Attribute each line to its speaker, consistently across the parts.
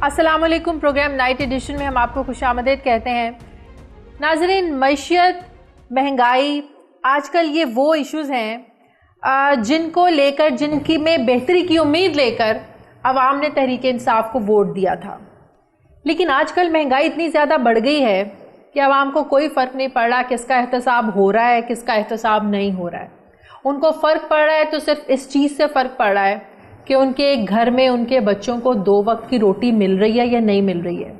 Speaker 1: السلام علیکم. Programme night edition میں ہم آپ کو خوش آمدید کہتے ہیں. ناظرین, معیشت, مہنگائی, آج کل یہ وہ ایشوز ہیں جن کو لے کر, جن کی میں بہتری کی امید لے کر عوام نے تحریک انصاف کو ووٹ دیا تھا. لیکن آج کل مہنگائی اتنی زیادہ بڑھ گئی ہے کہ عوام کو کوئی فرق نہیں پڑ رہا کس کا احتساب ہو رہا ہے, کس کا احتساب نہیں ہو رہا ہے. ان کو فرق پڑ رہا ہے تو صرف اس چیز سے فرق پڑ رہا ہے کہ ان کے گھر میں ان کے بچوں کو 2 وقت کی روٹی مل رہی ہے یا نہیں مل رہی ہے.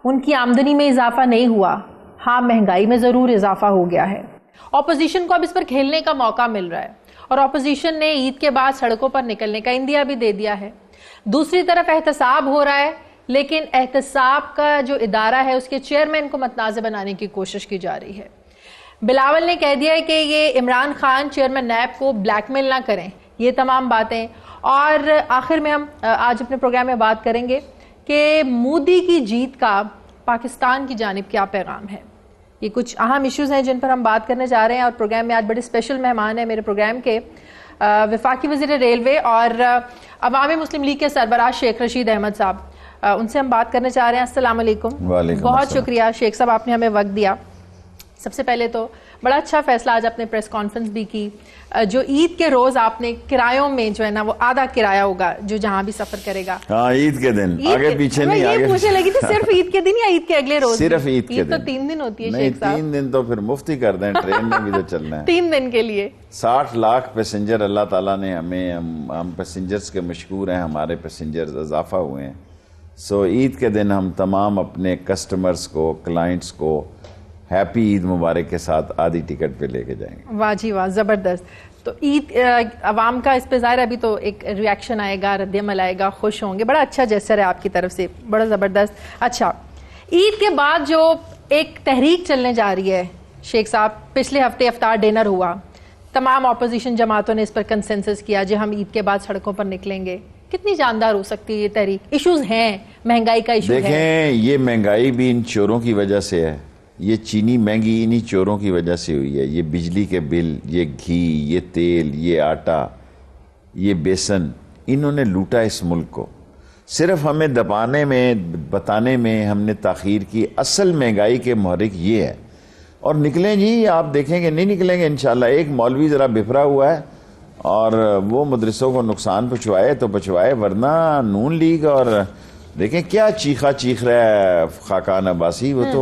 Speaker 1: ان کی آمدنی میں اضافہ نہیں ہوا, ہاں مہنگائی میں ضرور اضافہ ہو گیا ہے. اپوزیشن کو اب اس پر کھیلنے کا موقع مل رہا ہے اور اپوزیشن نے عید کے بعد سڑکوں پر نکلنے کا اندیا بھی دے دیا ہے. دوسری طرف احتساب ہو رہا ہے, لیکن احتساب کا جو ادارہ ہے اس کے چیئرمین کو متنازع بنانے کی کوشش کی جا رہی ہے. بلاول نے کہہ دیا ہے کہ یہ عمران خان چیئرمین نیب کو بلیک میل نہ کریں. یہ تمام باتیں, اور آخر میں ہم آج اپنے پروگرام میں بات کریں گے کہ مودی کی جیت کا پاکستان کی جانب کیا پیغام ہے. یہ کچھ اہم ایشوز ہیں جن پر ہم بات کرنے جا رہے ہیں, اور پروگرام میں آج بڑے اسپیشل مہمان ہیں میرے پروگرام کے, وفاقی وزیر ریلوے اور عوامی مسلم لیگ کے سربراہ شیخ رشید احمد صاحب. ان سے ہم بات کرنے چاہ رہے ہیں. السلام علیکم. بہت شکریہ شیخ صاحب, آپ نے ہمیں وقت دیا. سب سے پہلے تو بڑا اچھا فیصلہ آج آپ نے پریس کانفرنس بھی کی. جو عید کے روز آپ نے کرایوں میں جو ہے نا وہ آدھا کرایہ ہوگا جو جہاں بھی سفر کرے گا.
Speaker 2: ہاں, عید کے دن, آگے پیچھے نہیں.
Speaker 1: یہ پوچھنے لگی تھی صرف عید کے دن یا عید کے اگلے روز؟
Speaker 2: صرف عید کے دن.
Speaker 1: تو 3 دن ہوتی ہے شیخ صاحب.
Speaker 2: 3 دن تو پھر مفتی کر دیں, ٹرین میں بھی تو چلنا ہے
Speaker 1: 3 دن کے لیے.
Speaker 2: 60 لاکھ پیسنجر اللہ تعالیٰ نے ہمیں, ہم پیسنجرز کے مشکور ہیں, ہمارے پیسنجرز اضافہ ہوئے ہیں. سو عید کے دن ہم تمام اپنے کسٹمرز کو, کلائنٹس کو ہیپی عید مبارک کے ساتھ آدھی ٹکٹ پہ لے کے جائیں گے.
Speaker 1: واہ جی واہ, زبردست. تو عید عوام کا اس پہ ظاہر ابھی تو ایک ریاکشن آئے گا, رد عمل آئے گا, خوش ہوں گے. بڑا اچھا جیسر ہے آپ کی طرف سے, بڑا زبردست. اچھا, عید کے بعد جو ایک تحریک چلنے جا رہی ہے شیخ صاحب, پچھلے ہفتے افطار ڈنر ہوا, تمام اپوزیشن جماعتوں نے اس پر کنسنسس کیا جو ہم عید کے بعد سڑکوں پر نکلیں گے. کتنی جاندار ہو سکتی ہے یہ تحریک؟ ایشوز ہیں, مہنگائی کا ایشو ہے.
Speaker 2: دیکھیں, یہ مہنگائی بھی ان چوروں کی وجہ سے ہے. یہ چینی مہنگی انہی چوروں کی وجہ سے ہوئی ہے. یہ بجلی کے بل, یہ گھی, یہ تیل, یہ آٹا, یہ بیسن, انہوں نے لوٹا اس ملک کو. صرف ہمیں دبانے میں, بتانے میں ہم نے تاخیر کی. اصل مہنگائی کے محرک یہ ہے. اور نکلیں جی, آپ دیکھیں گے نہیں نکلیں گے انشاءاللہ. ایک مولوی ذرا بفرا ہوا ہے اور وہ مدرسوں کو نقصان پہنچوائے تو پہنچوائے, ورنہ نون لیگ اور دیکھیں کیا چیخا چیخ رہا ہے خاقان عباسی. وہ تو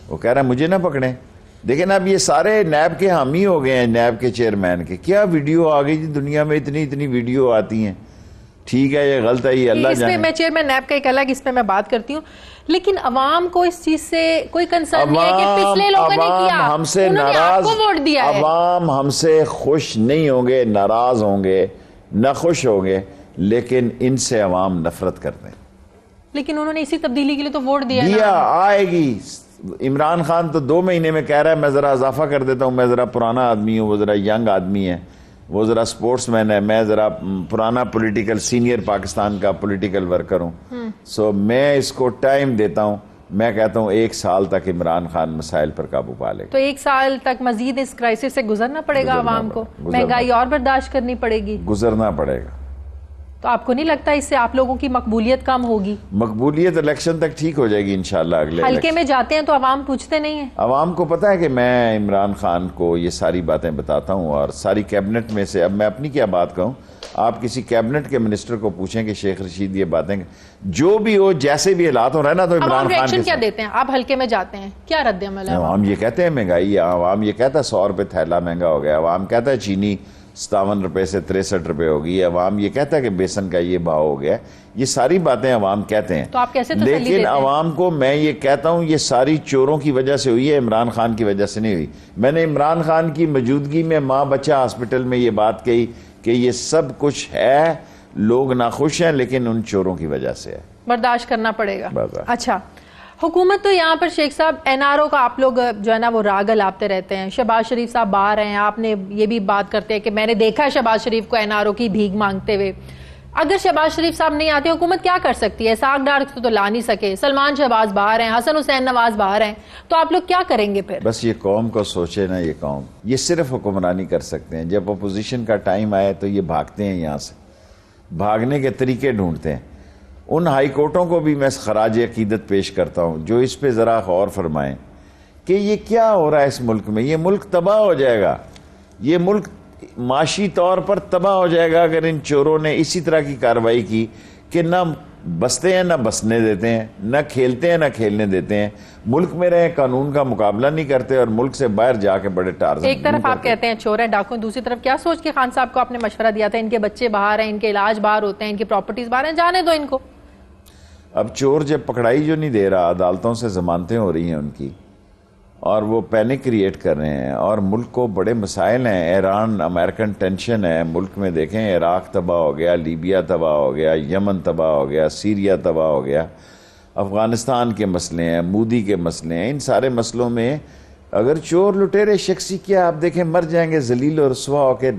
Speaker 2: وہ کہہ رہا ہے مجھے نہ پکڑیں. دیکھیں اب یہ سارے نیب کے حامی ہو گئے ہیں, نیب کے چیئرمین کے. کیا ویڈیو آ گئی جی, دنیا میں اتنی ویڈیو آتی ہیں. ٹھیک ہے, یہ غلط ہے, یہ اللہ جانے.
Speaker 1: میں چیئرمین نیب کا ایک الگ, اس پہ میں بات کرتی ہوں, لیکن عوام کو اس چیز سے کوئی کنسرن نہیں ہے کہ پچھلے لوگوں نے کیا,
Speaker 2: ہم سے
Speaker 1: انہوں نے آپ کو ووٹ دیا ہے.
Speaker 2: عوام ہم سے خوش نہیں ہوں گے, ناراض ہوں گے, نہ خوش ہوں گے, لیکن ان سے عوام نفرت کرتے ہیں. لیکن
Speaker 1: انہوں نے اسی تبدیلی کے لیے تو ووٹ دیا.
Speaker 2: آئے گی. عمران خان تو 2 مہینے میں کہہ رہا ہے میں ذرا اضافہ کر دیتا ہوں, میں ذرا پرانا آدمی ہوں, وہ ذرا ینگ آدمی ہے, وہ ذرا سپورٹس مین ہے, میں ذرا پرانا پولیٹیکل سینئر پاکستان کا پولیٹیکل ورکر ہوں. سو میں اس کو ٹائم دیتا ہوں. میں کہتا ہوں 1 سال تک عمران خان مسائل پر قابو پا لے.
Speaker 1: تو 1 سال تک مزید اس کرائسس سے گزرنا پڑے گا عوام کو, مہنگائی اور برداشت کرنی پڑے گی,
Speaker 2: گزرنا پڑے گا.
Speaker 1: تو آپ کو نہیں لگتا اس سے آپ لوگوں کی مقبولیت کم ہوگی؟
Speaker 2: مقبولیت الیکشن تک ٹھیک ہو جائے گی انشاءاللہ. اگلے
Speaker 1: حلقے میں جاتے ہیں تو عوام پوچھتے نہیں ہیں.
Speaker 2: عوام کو پتا ہے کہ میں عمران خان کو یہ ساری باتیں بتاتا ہوں, اور ساری کیبنٹ میں سے, اب میں اپنی کیا بات کہوں, آپ کسی کیبنٹ کے منسٹر کو پوچھیں کہ شیخ رشید یہ باتیں جو بھی ہو, جیسے بھی حالات ہو رہا ہے نا, تو عمران خان
Speaker 1: ریاکشن کیا دیتے ہیں؟ آپ حلقے میں جاتے ہیں, کیا رد عمل ہے؟
Speaker 2: عوام یہ کہتے ہیں مہنگائی ہے, عوام یہ کہتا ہے 100 روپے تھیلا مہنگا ہو گیا, عوام کہتا ہے چینی 57 روپے سے 63 روپے ہو گئی, عوام یہ کہتا ہے کہ بیسن کا یہ بھاؤ ہو گیا. یہ ساری باتیں عوام کہتے ہیں.
Speaker 1: تو آپ کیسے تسلی دیتے ہیں؟
Speaker 2: لیکن عوام کو میں یہ کہتا ہوں یہ ساری چوروں کی وجہ سے ہوئی ہے, عمران خان کی وجہ سے نہیں ہوئی. میں نے عمران خان کی موجودگی میں ماں بچہ ہاسپٹل میں یہ بات کہی کہ یہ سب کچھ ہے, لوگ ناخوش ہیں, لیکن ان چوروں کی وجہ سے ہے,
Speaker 1: برداشت کرنا پڑے گا. اچھا, حکومت تو یہاں پر شیخ صاحب این آر او کا آپ لوگ جو ہے نا وہ راگ لاپتے رہتے ہیں. شہباز شریف صاحب باہر ہیں, آپ نے یہ بھی بات کرتے ہیں کہ میں نے دیکھا شہباز شریف کو این آر او کی بھیک مانگتے ہوئے. اگر شہباز شریف صاحب نہیں آتے, حکومت کیا کر سکتی ہے؟ ساگ ڈار تو لا نہیں سکے, سلمان شہباز باہر ہیں, حسن حسین نواز باہر ہیں, تو آپ لوگ کیا کریں گے پھر؟
Speaker 2: بس یہ قوم کو سوچے نا, یہ قوم یہ صرف حکمرانی کر سکتے ہیں. جب اپوزیشن کا ٹائم آئے تو یہ بھاگتے ہیں, یہاں سے بھاگنے کے طریقے ڈھونڈتے ہیں. ان ہائی کورٹوں کو بھی میں خراج عقیدت پیش کرتا ہوں جو اس پہ ذرا غور فرمائیں کہ یہ کیا ہو رہا ہے اس ملک میں. یہ ملک تباہ ہو جائے گا, یہ ملک معاشی طور پر تباہ ہو جائے گا اگر ان چوروں نے اسی طرح کی کارروائی کی کہ نہ بستے ہیں نہ بسنے دیتے ہیں, نہ کھیلتے ہیں نہ کھیلنے دیتے ہیں, ملک میں رہے قانون کا مقابلہ نہیں کرتے اور ملک سے باہر جا کے بڑے ٹارزن.
Speaker 1: ایک طرف آپ کہتے ہیں چور ہیں ڈاکو, دوسری طرف کیا سوچ کے خان صاحب کو آپ نے مشورہ دیا تھا ان کے بچے باہر ہیں, ان کے علاج باہر ہوتے ہیں, ان کی پراپرٹیز باہر ہیں, جانے دو ان کو.
Speaker 2: اب چور جب پکڑائی جو نہیں دے رہا, عدالتوں سے ضمانتیں ہو رہی ہیں ان کی اور وہ پینک کریٹ کر رہے ہیں اور ملک کو بڑے مسائل ہیں, ایران امریکن ٹینشن ہے ملک میں, دیکھیں عراق تباہ ہو گیا, لیبیا تباہ ہو گیا, یمن تباہ ہو گیا, سیریا تباہ ہو گیا, افغانستان کے مسئلے ہیں, مودی کے مسئلے ہیں. ان سارے مسئلوں میں اگر چور لٹیرے شخصی کیا آپ دیکھیں مر جائیں گے ذلیل و رسوا ہو کے.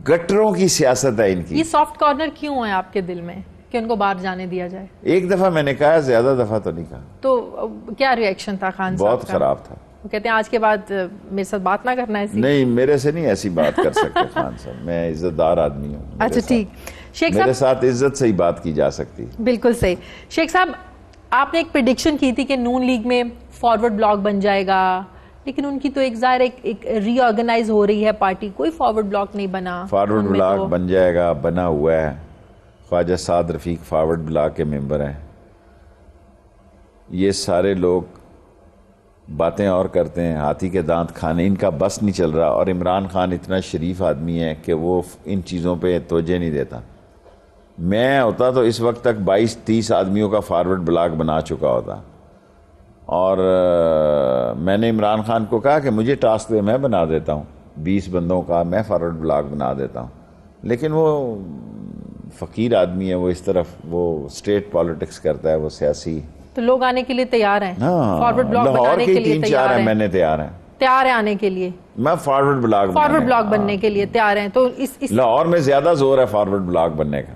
Speaker 2: گٹروں کی سیاست ہے ان کی.
Speaker 1: یہ سافٹ کارنر کیوں ہے آپ کے دل میں کہ ان کو باہر جانے دیا جائے؟
Speaker 2: ایک دفعہ میں نے کہا, زیادہ دفعہ تو نہیں کہا.
Speaker 1: تو کیا ریئیکشن تھا خان صاحب
Speaker 2: بہت
Speaker 1: کا؟
Speaker 2: خراب تھا.
Speaker 1: وہ کہتے ہیں آج کے بعد میرے ساتھ بات نہ کرنا ایسی.
Speaker 2: نہیں, میرے سے نہیں ایسی بات کر سکتے خان صاحب, میں عزت دار آدمی ہوں.
Speaker 1: اچھا ٹھیک. شیخ
Speaker 2: میرے
Speaker 1: صاحب
Speaker 2: ساتھ عزت سے ہی بات کی جا سکتی.
Speaker 1: بالکل صحیح. شیخ صاحب آپ نے ایک پریڈکشن کی تھی کہ نون لیگ میں فارورڈ بلاک بن جائے گا, لیکن ان کی تو ایک ظاہر ایک ری آرگنائز ہو رہی ہے پارٹی, کوئی فارورڈ بلاک نہیں بنا.
Speaker 2: فارورڈ بلاک بن جائے گا, بنا ہوا ہے. خواجہ سعد رفیق فارورڈ بلاک کے ممبر ہیں. یہ سارے لوگ باتیں اور کرتے ہیں, ہاتھی کے دانت کھانے, ان کا بس نہیں چل رہا. اور عمران خان اتنا شریف آدمی ہے کہ وہ ان چیزوں پہ توجہ نہیں دیتا. میں ہوتا تو اس وقت تک 22-30 آدمیوں کا فارورڈ بلاک بنا چکا ہوتا. اور میں نے عمران خان کو کہا کہ مجھے ٹاسک دے, میں بنا دیتا ہوں 20 بندوں کا, میں فارورڈ بلاک بنا دیتا ہوں. لیکن وہ فقیر آدمی ہے, وہ اس طرف وہ اسٹیٹ پالیٹکس کرتا ہے, وہ سیاسی.
Speaker 1: تو لوگ آنے کے لیے تیار ہیں, فارورڈ بلاک بنانے کے لیے
Speaker 2: 3-4 ہیں, میں نے تیار
Speaker 1: ہے آنے کے لیے.
Speaker 2: میں فارورڈ بلاک
Speaker 1: بننے کے لیے تیار ہیں. تو
Speaker 2: لاہور میں زیادہ زور ہے فارورڈ بلاک بننے کا.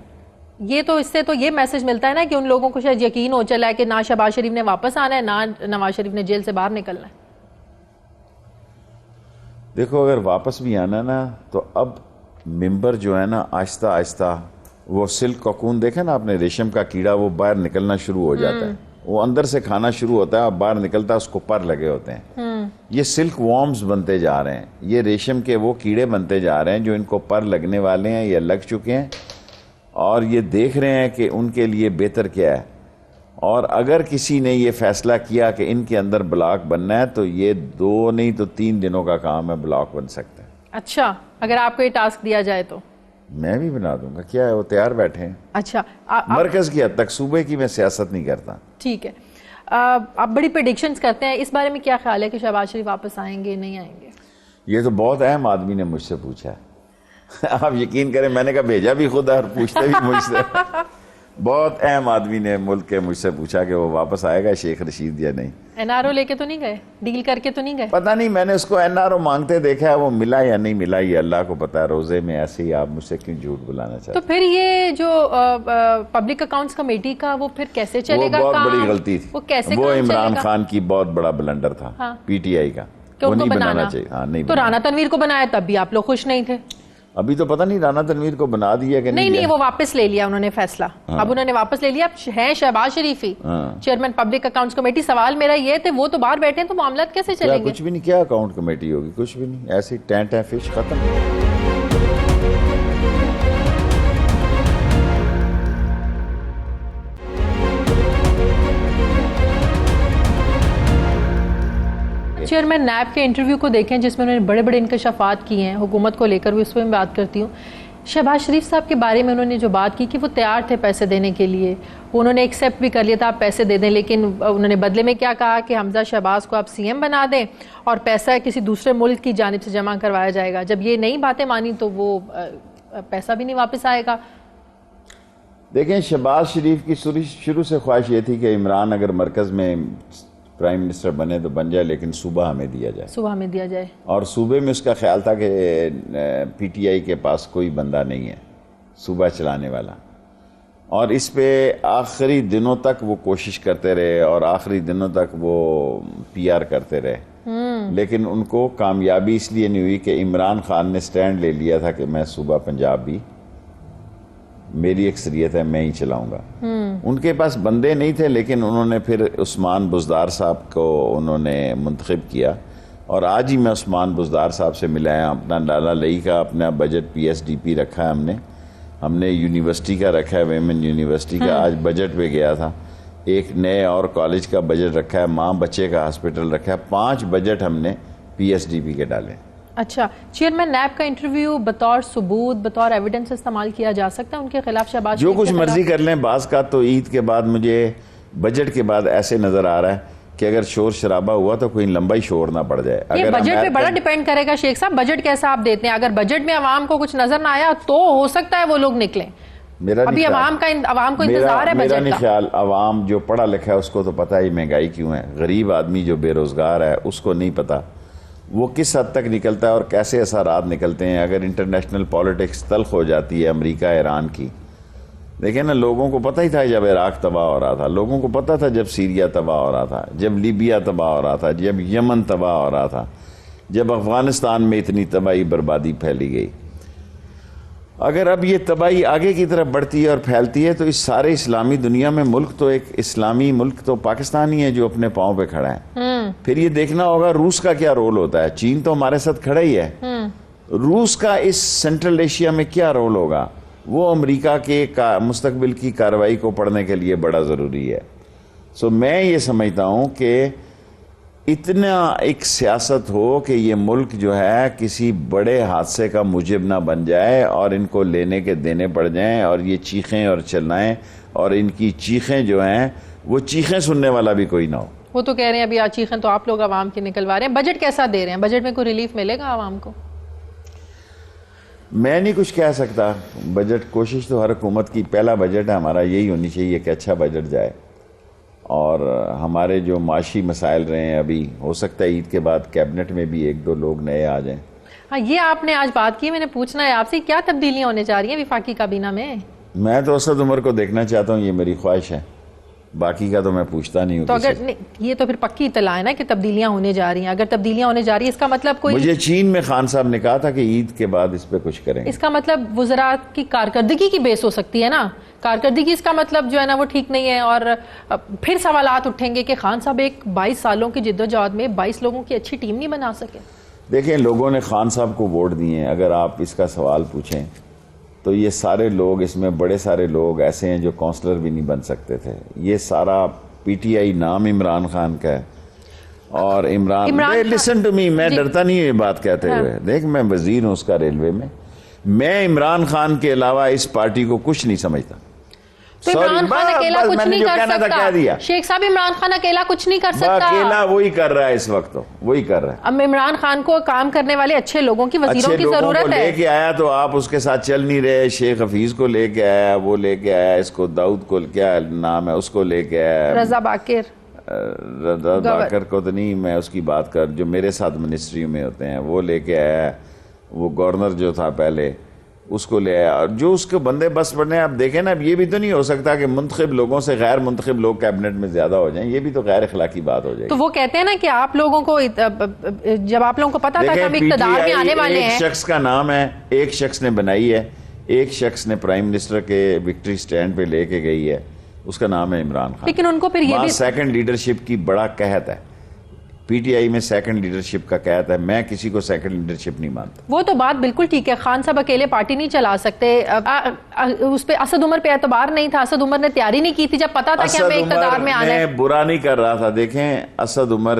Speaker 1: یہ تو اس سے تو یہ میسج ملتا ہے نا کہ ان لوگوں کو شاید یقین ہو چلا ہے کہ نہ شہباز شریف نے واپس آنا ہے, نہ نواز شریف نے جیل سے باہر نکلنا ہے.
Speaker 2: دیکھو اگر واپس بھی آنا نا تو اب ممبر جو ہے نا آہستہ آہستہ, وہ سلک کوکون دیکھیں نا آپ نے, ریشم کا کیڑا, وہ باہر نکلنا شروع ہو جاتا ہے. وہ اندر سے کھانا شروع ہوتا ہے اور باہر نکلتا ہے, اس کو پر لگے ہوتے ہیں. یہ سلک وارمز بنتے جا رہے ہیں, یہ ریشم کے وہ کیڑے بنتے جا رہے ہیں جو ان کو پر لگنے والے ہیں یا لگ چکے ہیں, اور یہ دیکھ رہے ہیں کہ ان کے لیے بہتر کیا ہے. اور اگر کسی نے یہ فیصلہ کیا کہ ان کے اندر بلاک بننا ہے تو یہ 2 نہیں تو 3 دنوں کا کام ہے, بلاک بن سکتا ہے.
Speaker 1: اچھا, اگر آپ کو یہ ٹاسک دیا جائے تو
Speaker 2: میں بھی بنا دوں گا, کیا ہے, وہ تیار بیٹھے ہیں.
Speaker 1: اچھا,
Speaker 2: مرکز کی حد تک, صوبے کی میں سیاست نہیں کرتا.
Speaker 1: ٹھیک ہے. آپ بڑی پریڈکشنز کرتے ہیں, اس بارے میں کیا خیال ہے کہ شہباز شریف واپس آئیں گے نہیں آئیں گے؟
Speaker 2: یہ تو بہت اہم آدمی نے مجھ سے پوچھا ہے. آپ یقین کریں, میں نے کہا بھیجا بھی خود ہے اور پوچھتے بھی مجھ سے. بہت اہم آدمی نے ملک کے مجھ سے پوچھا کہ وہ واپس آئے گا شیخ رشید یا نہیں.
Speaker 1: NRO لے کے تو نہیں گئے, ڈیل کر کے تو نہیں گئے؟
Speaker 2: پتہ نہیں, میں نے اس کو NRO مانگتے دیکھا ہے, وہ ملا یا نہیں ملا یہ اللہ کو پتا ہے. روزے میں ایسے ہی آپ مجھ سے کیوں جھوٹ بلانا چاہتے؟
Speaker 1: تو پھر یہ جو پبلک اکاؤنٹس کمیٹی کا وہ پھر کیسے چلے گا؟
Speaker 2: وہ بہت بڑی غلطی تھی.
Speaker 1: وہ کیسے
Speaker 2: وہ عمران خان کی بہت بڑا بلنڈر تھا PTI کا, وہ نہیں بنانا چاہیے. ہاں نہیں.
Speaker 1: تو رانا تنویر کو بنایا تب بھی آپ لوگ خوش نہیں تھے.
Speaker 2: ابھی تو پتہ نہیں رانا تنویر کو بنا دیا کہ
Speaker 1: نہیں, وہ واپس لے لیا انہوں نے فیصلہ. اب انہوں نے واپس لے لیا, اب ہیں شہباز شریف ہی چیئرمین پبلک اکاؤنٹس کمیٹی. سوال میرا یہ تھے, وہ تو باہر بیٹھے ہیں تو معاملات کیسے چلیں گے؟
Speaker 2: کچھ بھی نہیں. کیا اکاؤنٹ کمیٹی ہوگی, کچھ بھی نہیں, ایسی ٹینٹ ہے, فش ختم.
Speaker 1: چیئرمین نیب کے انٹرویو کو دیکھیں جس میں انہوں نے بڑے بڑے انکشافات کیے ہیں حکومت کو لے کر, اس پہ میں بات کرتی ہوں. شہباز شریف صاحب کے بارے میں انہوں نے جو بات کی کہ وہ تیار تھے پیسے دینے کے لیے, انہوں نے ایکسیپٹ بھی کر لیا تھا آپ پیسے دے دیں, لیکن انہوں نے بدلے میں کیا کہا کہ حمزہ شہباز کو آپ CM بنا دیں اور پیسہ کسی دوسرے ملک کی جانب سے جمع کروایا جائے گا. جب یہ نئی باتیں مانی تو وہ پیسہ بھی نہیں واپس آئے گا.
Speaker 2: دیکھیں, شہباز شریف کی شروع سے خواہش یہ تھی کہ عمران اگر مرکز میں پرائم منسٹر بنے تو بن جائے, لیکن صوبہ ہمیں دیا جائے. اور صوبے میں اس کا خیال تھا کہ PTI کے پاس کوئی بندہ نہیں ہے صوبہ چلانے والا, اور اس پہ آخری دنوں تک وہ کوشش کرتے رہے اور آخری دنوں تک وہ PR کرتے رہے. لیکن ان کو کامیابی اس لیے نہیں ہوئی کہ عمران خان نے سٹینڈ لے لیا تھا کہ میں صوبہ پنجاب بھی میری اکثریت ہے, میں ہی چلاؤں گا. ان کے پاس بندے نہیں تھے، لیکن انہوں نے پھر عثمان بزدار صاحب کو انہوں نے منتخب کیا، اور آج ہی میں عثمان بزدار صاحب سے ملا ہے. اپنا لالا لئی کا اپنا budget P S D P رکھا ہے ہم نے یونیورسٹی کا رکھا ہے، ویمن یونیورسٹی کا آج بجٹ پہ گیا تھا. ایک نئے اور کالج کا بجٹ رکھا ہے، ماں بچے کا ہاسپٹل رکھا ہے. 5 بجٹ ہم نے پی ایس ڈی پی کے ڈالے.
Speaker 1: اچھا چیئرمین نیب کا انٹرویو بطور ثبوت بطور ایویڈنس استعمال کیا جا سکتا ہے ان کے خلاف؟ شہباز
Speaker 2: جو کچھ مرضی کر لیں. بعض کا تو عید کے بعد مجھے بجٹ کے بعد ایسے نظر آ رہا ہے کہ اگر شور شرابہ ہوا تو کوئی لمبا ہی شور نہ پڑ جائے.
Speaker 1: یہ بجٹ پہ بڑا ڈیپینڈ کرے گا شیخ صاحب، بجٹ کیسا آپ دیتے ہیں. اگر بجٹ میں عوام کو کچھ نظر نہ آیا تو ہو سکتا ہے وہ لوگ نکلیں. ابھی عوام کو انتظار ہے بجٹ کا.
Speaker 2: میرا نہیں خیال عوام جو پڑھا لکھا ہے اس کو تو پتہ ہی مہنگائی کیوں ہے. غریب آدمی جو بے روزگار ہے اس کو نہیں پتا وہ کس حد تک نکلتا ہے اور کیسے اثرات نکلتے ہیں. اگر انٹرنیشنل پالیٹکس تلخ ہو جاتی ہے امریکہ ایران کی، دیکھیں نا، لوگوں کو پتہ ہی تھا جب عراق تباہ ہو رہا تھا، لوگوں کو پتہ تھا جب سیریا تباہ ہو رہا تھا، جب لیبیا تباہ ہو رہا تھا، جب یمن تباہ ہو رہا تھا، جب افغانستان میں اتنی تباہی بربادی پھیلی گئی. اگر اب یہ تباہی آگے کی طرف بڑھتی ہے اور پھیلتی ہے تو اس سارے اسلامی دنیا میں ملک تو ایک اسلامی ملک تو پاکستان ہی ہے جو اپنے پاؤں پہ کھڑا ہے. پھر یہ دیکھنا ہوگا روس کا کیا رول ہوتا ہے. چین تو ہمارے ساتھ کھڑا ہی ہے، روس کا اس سینٹرل ایشیا میں کیا رول ہوگا وہ امریکہ کے مستقبل کی کارروائی کو پڑھنے کے لیے بڑا ضروری ہے. میں یہ سمجھتا ہوں کہ اتنا ایک سیاست ہو کہ یہ ملک جو ہے کسی بڑے حادثے کا موجب نہ بن جائے اور ان کو لینے کے دینے پڑ جائیں اور یہ چیخیں اور چلائیں، اور ان کی چیخیں جو ہیں وہ چیخیں سننے والا بھی کوئی نہ ہو.
Speaker 1: وہ تو کہہ رہے ہیں ابھی چیخیں تو آپ لوگ عوام کی نکلوا رہے ہیں. بجٹ کیسا دے رہے ہیں؟ بجٹ میں کوئی ریلیف ملے گا عوام کو؟
Speaker 2: میں نہیں کچھ کہہ سکتا. بجٹ کوشش تو ہر حکومت کی، پہلا بجٹ ہے ہمارا، یہی ہونی چاہیے کہ اچھا بجٹ جائے. اور ہمارے جو معاشی مسائل رہے ہیں، ابھی ہو سکتا ہے عید کے بعد کیبنٹ میں بھی 1-2 لوگ نئے آ جائیں.
Speaker 1: ہاں یہ آپ نے آج بات کی، میں نے پوچھنا ہے آپ سے کیا تبدیلیاں ہونے جا رہی ہیں وفاقی کابینہ میں؟
Speaker 2: میں تو اسد عمر کو دیکھنا چاہتا ہوں، یہ میری خواہش ہے، باقی کا تو میں پوچھتا نہیں ہوں.
Speaker 1: تو اگر یہ تو پھر پکی اطلاع ہے نا کہ تبدیلیاں ہونے جا رہی ہیں. اگر تبدیلیاں ہونے جا رہی ہیں اس کا مطلب کوئی،
Speaker 2: مجھے چین میں خان صاحب نے کہا تھا کہ عید کے بعد اس پہ کچھ کریں.
Speaker 1: اس کا مطلب وزراء کی کارکردگی کی بیس ہو سکتی ہے نا. کارکردگی اس کا مطلب جو ہے نا وہ ٹھیک نہیں ہے. اور پھر سوالات اٹھیں گے کہ خان صاحب ایک 22 سالوں کی جدوجہد میں 22 لوگوں کی اچھی ٹیم نہیں بنا سکے.
Speaker 2: دیکھیں لوگوں نے خان صاحب کو ووٹ دیے ہیں. اگر آپ اس کا سوال پوچھیں تو یہ سارے لوگ، اس میں بڑے سارے لوگ ایسے ہیں جو کونسلر بھی نہیں بن سکتے تھے. یہ سارا پی ٹی آئی نام عمران خان کا ہے، اور عمران لسن ٹو می، میں ڈرتا نہیں ہوں یہ بات کہتے ہوئے. دیکھ میں وزیر ہوں اس کا ریلوے میں عمران خان کے علاوہ اس پارٹی کو کچھ نہیں سمجھتا.
Speaker 1: تو عمران خان اکیلا کچھ نہیں کر سکتا. شیخ صاحب عمران خان اکیلا کچھ نہیں کر سکتا.
Speaker 2: اکیلا وہی کر رہا ہے اس وقت، وہی کر رہا ہے.
Speaker 1: اب عمران خان کو کام کرنے والے اچھے لوگوں کی، وزیروں کی ضرورت ہے.
Speaker 2: لے کے آیا تو آپ اس کے ساتھ چل نہیں رہے. شیخ حفیظ کو لے کے آیا، وہ لے کے آیا اس کو، داؤد کو کیا نام ہے اس کو لے کے آیا،
Speaker 1: رضا باقر
Speaker 2: کو تو نہیں، میں اس کی بات کر جو میرے ساتھ منسٹری میں ہوتے ہیں وہ لے کے آیا. وہ گورنر جو تھا پہلے اس کو لے آیا، اور جو اس کے بندے بس پڑنے. آپ دیکھیں نا، اب یہ بھی تو نہیں ہو سکتا کہ منتخب لوگوں سے غیر منتخب لوگ کیبنٹ میں زیادہ ہو جائیں. یہ بھی تو غیر اخلاقی بات ہو جائے گی.
Speaker 1: تو وہ کہتے ہیں نا کہ آپ لوگوں کو، جب آپ لوگوں کو پتا تھا کہ ہم اقتدار میں آنے والے ہیں،
Speaker 2: ایک شخص کا نام ہے، ایک شخص نے بنائی ہے، ایک شخص نے پرائم منسٹر کے وکٹری سٹینڈ پہ لے کے گئی ہے، اس کا نام ہے عمران خان.
Speaker 1: لیکن ان کو پھر یہ بھی
Speaker 2: سیکنڈ لیڈرشپ کی بڑا قحط ہے. پی ٹی آئی میں سیکنڈ لیڈرشپ کا قحط ہے. میں کسی کو سیکنڈ لیڈرشپ نہیں مانتا.
Speaker 1: وہ تو بات بالکل ٹھیک ہے، خان صاحب اکیلے پارٹی نہیں چلا سکتے. اس پہ اسد عمر پہ اعتبار نہیں تھا. اسد عمر نے تیاری نہیں کی تھی جب پتا تھا کہ ہمیں اقتدار میں آنا ہے.
Speaker 2: برا نہیں کر رہا تھا. دیکھیں اسد عمر،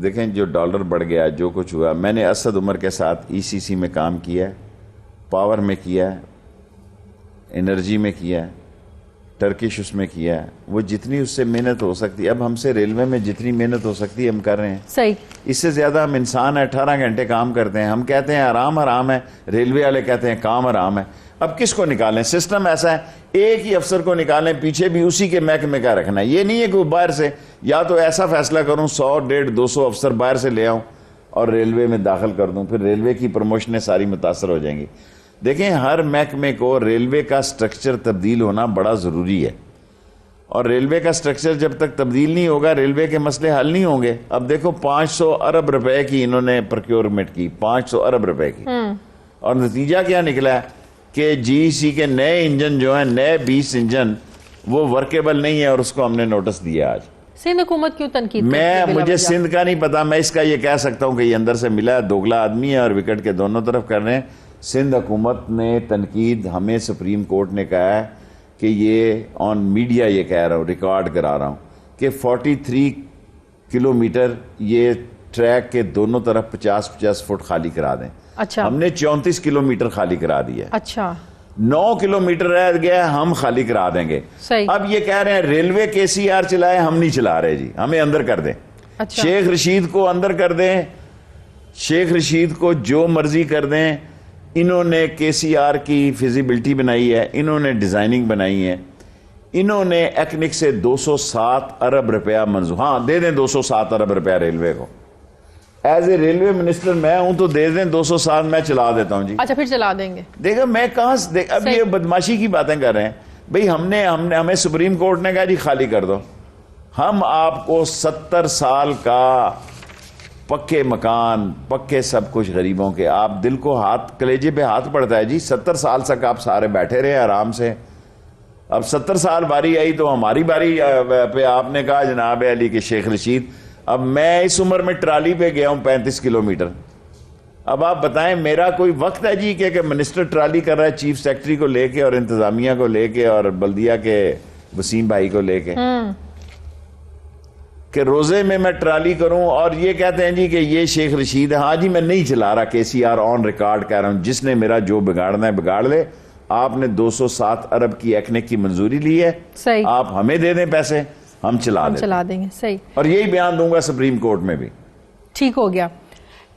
Speaker 2: دیکھیں جو ڈالر بڑھ گیا، جو کچھ ہوا، میں نے اسد عمر کے ساتھ ای سی سی میں کام کیا ہے، پاور میں کیا ہے، انرجی میں کیا ہے، ٹرکش اس میں کیا ہے. وہ جتنی اس سے محنت ہو سکتی، اب ہم سے ریلوے میں جتنی محنت ہو سکتی ہے ہم کر رہے ہیں.
Speaker 1: صحیح.
Speaker 2: اس سے زیادہ ہم انسان ہیں، 18 گھنٹے کام کرتے ہیں. ہم کہتے ہیں آرام حرام ہے، ریلوے والے کہتے ہیں کام حرام ہے. اب کس کو نکالیں؟ سسٹم ایسا ہے، ایک ہی افسر کو نکالیں، پیچھے بھی اسی کے محکمے کا رکھنا ہے. یہ نہیں ہے کہ باہر سے، یا تو ایسا فیصلہ کروں 100, 150, 200 افسر باہر سے لے آؤں اور ریلوے میں داخل کر دوں، پھر ریلوے کی پروموشنیں ساری متاثر ہو جائیں گی. دیکھیں ہر محکمے کو ریلوے کا سٹرکچر تبدیل ہونا بڑا ضروری ہے، اور ریلوے کا سٹرکچر جب تک تبدیل نہیں ہوگا ریلوے کے مسئلے حل نہیں ہوں گے. اب دیکھو 500 ارب روپے کی انہوں نے پروکیورمنٹ کی، 500 ارب روپے کی، اور نتیجہ کیا نکلا ہے کہ جی سی کے نئے انجن جو ہیں، نئے 20 انجن، وہ ورکیبل نہیں ہے اور اس کو ہم نے نوٹس دیا آج.
Speaker 1: سندھ حکومت کیوں تنقید کرتی ہے بلا
Speaker 2: مجھے
Speaker 1: وجہ؟
Speaker 2: سندھ کا نہیں پتا, میں اس کا یہ کہہ سکتا ہوں کہ یہ اندر سے ملا ہے, دوگلا آدمی ہے اور وکٹ کے دونوں طرف کر رہے ہیں. سندھ حکومت نے تنقید, ہمیں سپریم کورٹ نے کہا ہے کہ یہ آن میڈیا یہ کہہ رہا ہوں, ریکارڈ کرا رہا ہوں کہ 43 کلومیٹر یہ ٹریک کے دونوں طرف 50-50 فٹ خالی کرا دیں.
Speaker 1: اچھا,
Speaker 2: ہم نے 34 کلومیٹر خالی کرا دیا.
Speaker 1: اچھا,
Speaker 2: 9 کلومیٹر رہ گیا, ہم خالی کرا دیں گے.
Speaker 1: صحیح.
Speaker 2: اب یہ کہہ رہے ہیں ریلوے KCR چلائے, ہم نہیں چلا رہے جی, ہمیں اندر کر دیں.
Speaker 1: اچھا,
Speaker 2: شیخ رشید کو اندر کر دیں, شیخ رشید کو جو مرضی کر دیں. انہوں نے KCR کی فیزیبلٹی بنائی ہے, انہوں نے ڈیزائننگ بنائی ہے, انہوں نے ایکنک سے 207 ارب روپیہ منظور, ہاں دے دیں 207 ارب روپیہ ریلوے کو. ایز اے ریلوے منسٹر میں ہوں تو دے دیں 207, میں چلا دیتا ہوں جی.
Speaker 1: اچھا پھر چلا دیں گے.
Speaker 2: دیکھا میں کہاں سے, اب یہ بدماشی کی باتیں کر رہے ہیں بھئی. ہمیں سپریم کورٹ نے کہا جی خالی کر دو. ہم آپ کو 70 سال کا پکے مکان, پکے سب کچھ غریبوں کے, آپ دل کو ہاتھ, کلیجے پہ ہاتھ پڑتا ہے جی. 70 سال تک آپ سارے بیٹھے رہے آرام سے. اب 70 سال باری آئی تو ہماری باری پہ آپ نے کہا جناب علی کہ شیخ رشید. اب میں اس عمر میں ٹرالی پہ گیا ہوں 35 کلومیٹر. اب آپ بتائیں میرا کوئی وقت ہے جی کہ منسٹر ٹرالی کر رہا ہے چیف سیکرٹری کو لے کے اور انتظامیہ کو لے کے اور بلدیہ کے وسیم بھائی کو لے کے کہ روزے میں ٹرالی کروں, اور یہ کہتے ہیں جی کہ یہ شیخ رشید ہے. ہاں جی میں نہیں چلا رہا, KCR آن ریکارڈ کہہ رہا ہوں, جس نے میرا جو بگاڑنا ہے بگاڑ لے. آپ نے 207 ارب کی ایکنک کی منظوری لی ہے,
Speaker 1: صحیح,
Speaker 2: آپ ہمیں دے دیں پیسے, ہم چلا
Speaker 1: دیں گے. صحیح,
Speaker 2: اور یہی بیان دوں گا سپریم کورٹ میں بھی.
Speaker 1: ٹھیک ہو گیا.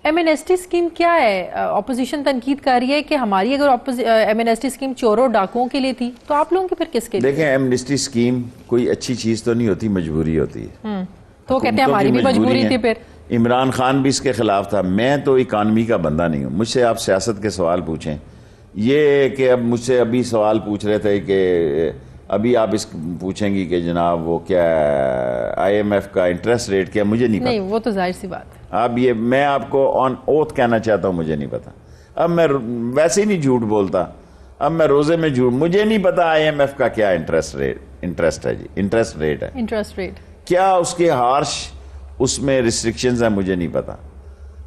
Speaker 1: ایمنیسٹی اسکیم کیا ہے؟ اپوزیشن تنقید کر رہی ہے کہ ہماری اگر ایمنیسٹی اسکیم چوروں ڈاکوؤں کے لیے تھی تو آپ لوگوں کی پھر کس کے لیے؟
Speaker 2: دیکھیں ایمنیسٹی اسکیم کوئی اچھی چیز تو نہیں ہوتی, مجبوری ہوتی ہے.
Speaker 1: تو کہتے ہیں ہماری بھی مجبوری تھی. پھر
Speaker 2: عمران خان بھی اس کے خلاف تھا. میں تو اکانومی کا بندہ نہیں ہوں. مجھ سے آپ سیاست کے سوال پوچھیں. یہ کہ اب مجھ سے ابھی سوال پوچھ رہے تھے کہ ابھی آپ اس پوچھیں گی کہ جناب وہ کیا IMF کا انٹرسٹ ریٹ کیا, مجھے نہیں پتا.
Speaker 1: نہیں وہ تو ظاہر سی بات ہے.
Speaker 2: اب یہ میں آپ کو آن اوتھ کہنا چاہتا ہوں, مجھے نہیں پتا. اب میں ویسے ہی نہیں جھوٹ بولتا, اب میں روزے میں جھوٹ, مجھے نہیں پتا IMF کا کیا انٹرسٹ ہے جی, انٹرسٹ ریٹ ہے.
Speaker 1: انٹرسٹ ریٹ
Speaker 2: کیا اس کے ہارش اس میں ریسٹرکشنز ہیں, مجھے نہیں پتا.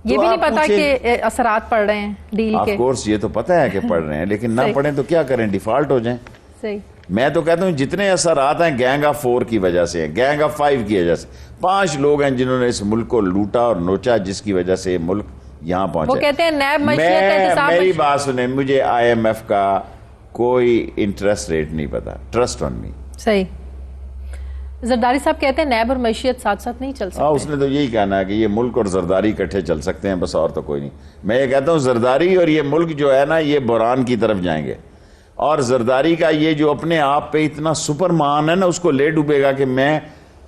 Speaker 1: یہ بھی نہیں پتا کہ اثرات پڑ رہے ہیں ڈیل کے.
Speaker 2: آف کورس یہ تو پتا ہے کہ پڑھ رہے ہیں, لیکن نہ پڑھیں تو کیا کریں, ڈیفالٹ ہو جائیں.
Speaker 1: صحیح.
Speaker 2: میں تو کہتا ہوں جتنے اثرات ہیں گینگ آف 4 کی وجہ سے ہیں, گینگ آف 5 کی وجہ سے. 5 لوگ ہیں جنہوں نے اس ملک کو لوٹا اور نوچا, جس کی وجہ سے یہ ملک یہاں پہنچا.
Speaker 1: وہ کہتے ہیں نیب معیشت کا
Speaker 2: میری بات سنیں, مجھے IMF کا کوئی انٹرسٹ ریٹ نہیں پتا. ٹرسٹ آن می.
Speaker 1: صحیح. زرداری صاحب کہتے ہیں نیب اور معیشت ساتھ ساتھ نہیں چل سکتے.
Speaker 2: اس نے تو یہی کہنا ہے کہ یہ ملک اور زرداری اکٹھے چل سکتے ہیں, بس اور تو کوئی نہیں. میں یہ کہتا ہوں زرداری اور یہ ملک جو ہے نا یہ بحران کی طرف جائیں گے, اور زرداری کا یہ جو اپنے آپ پہ اتنا سپر مان ہے نا, اس کو لے ڈوبے گا کہ میں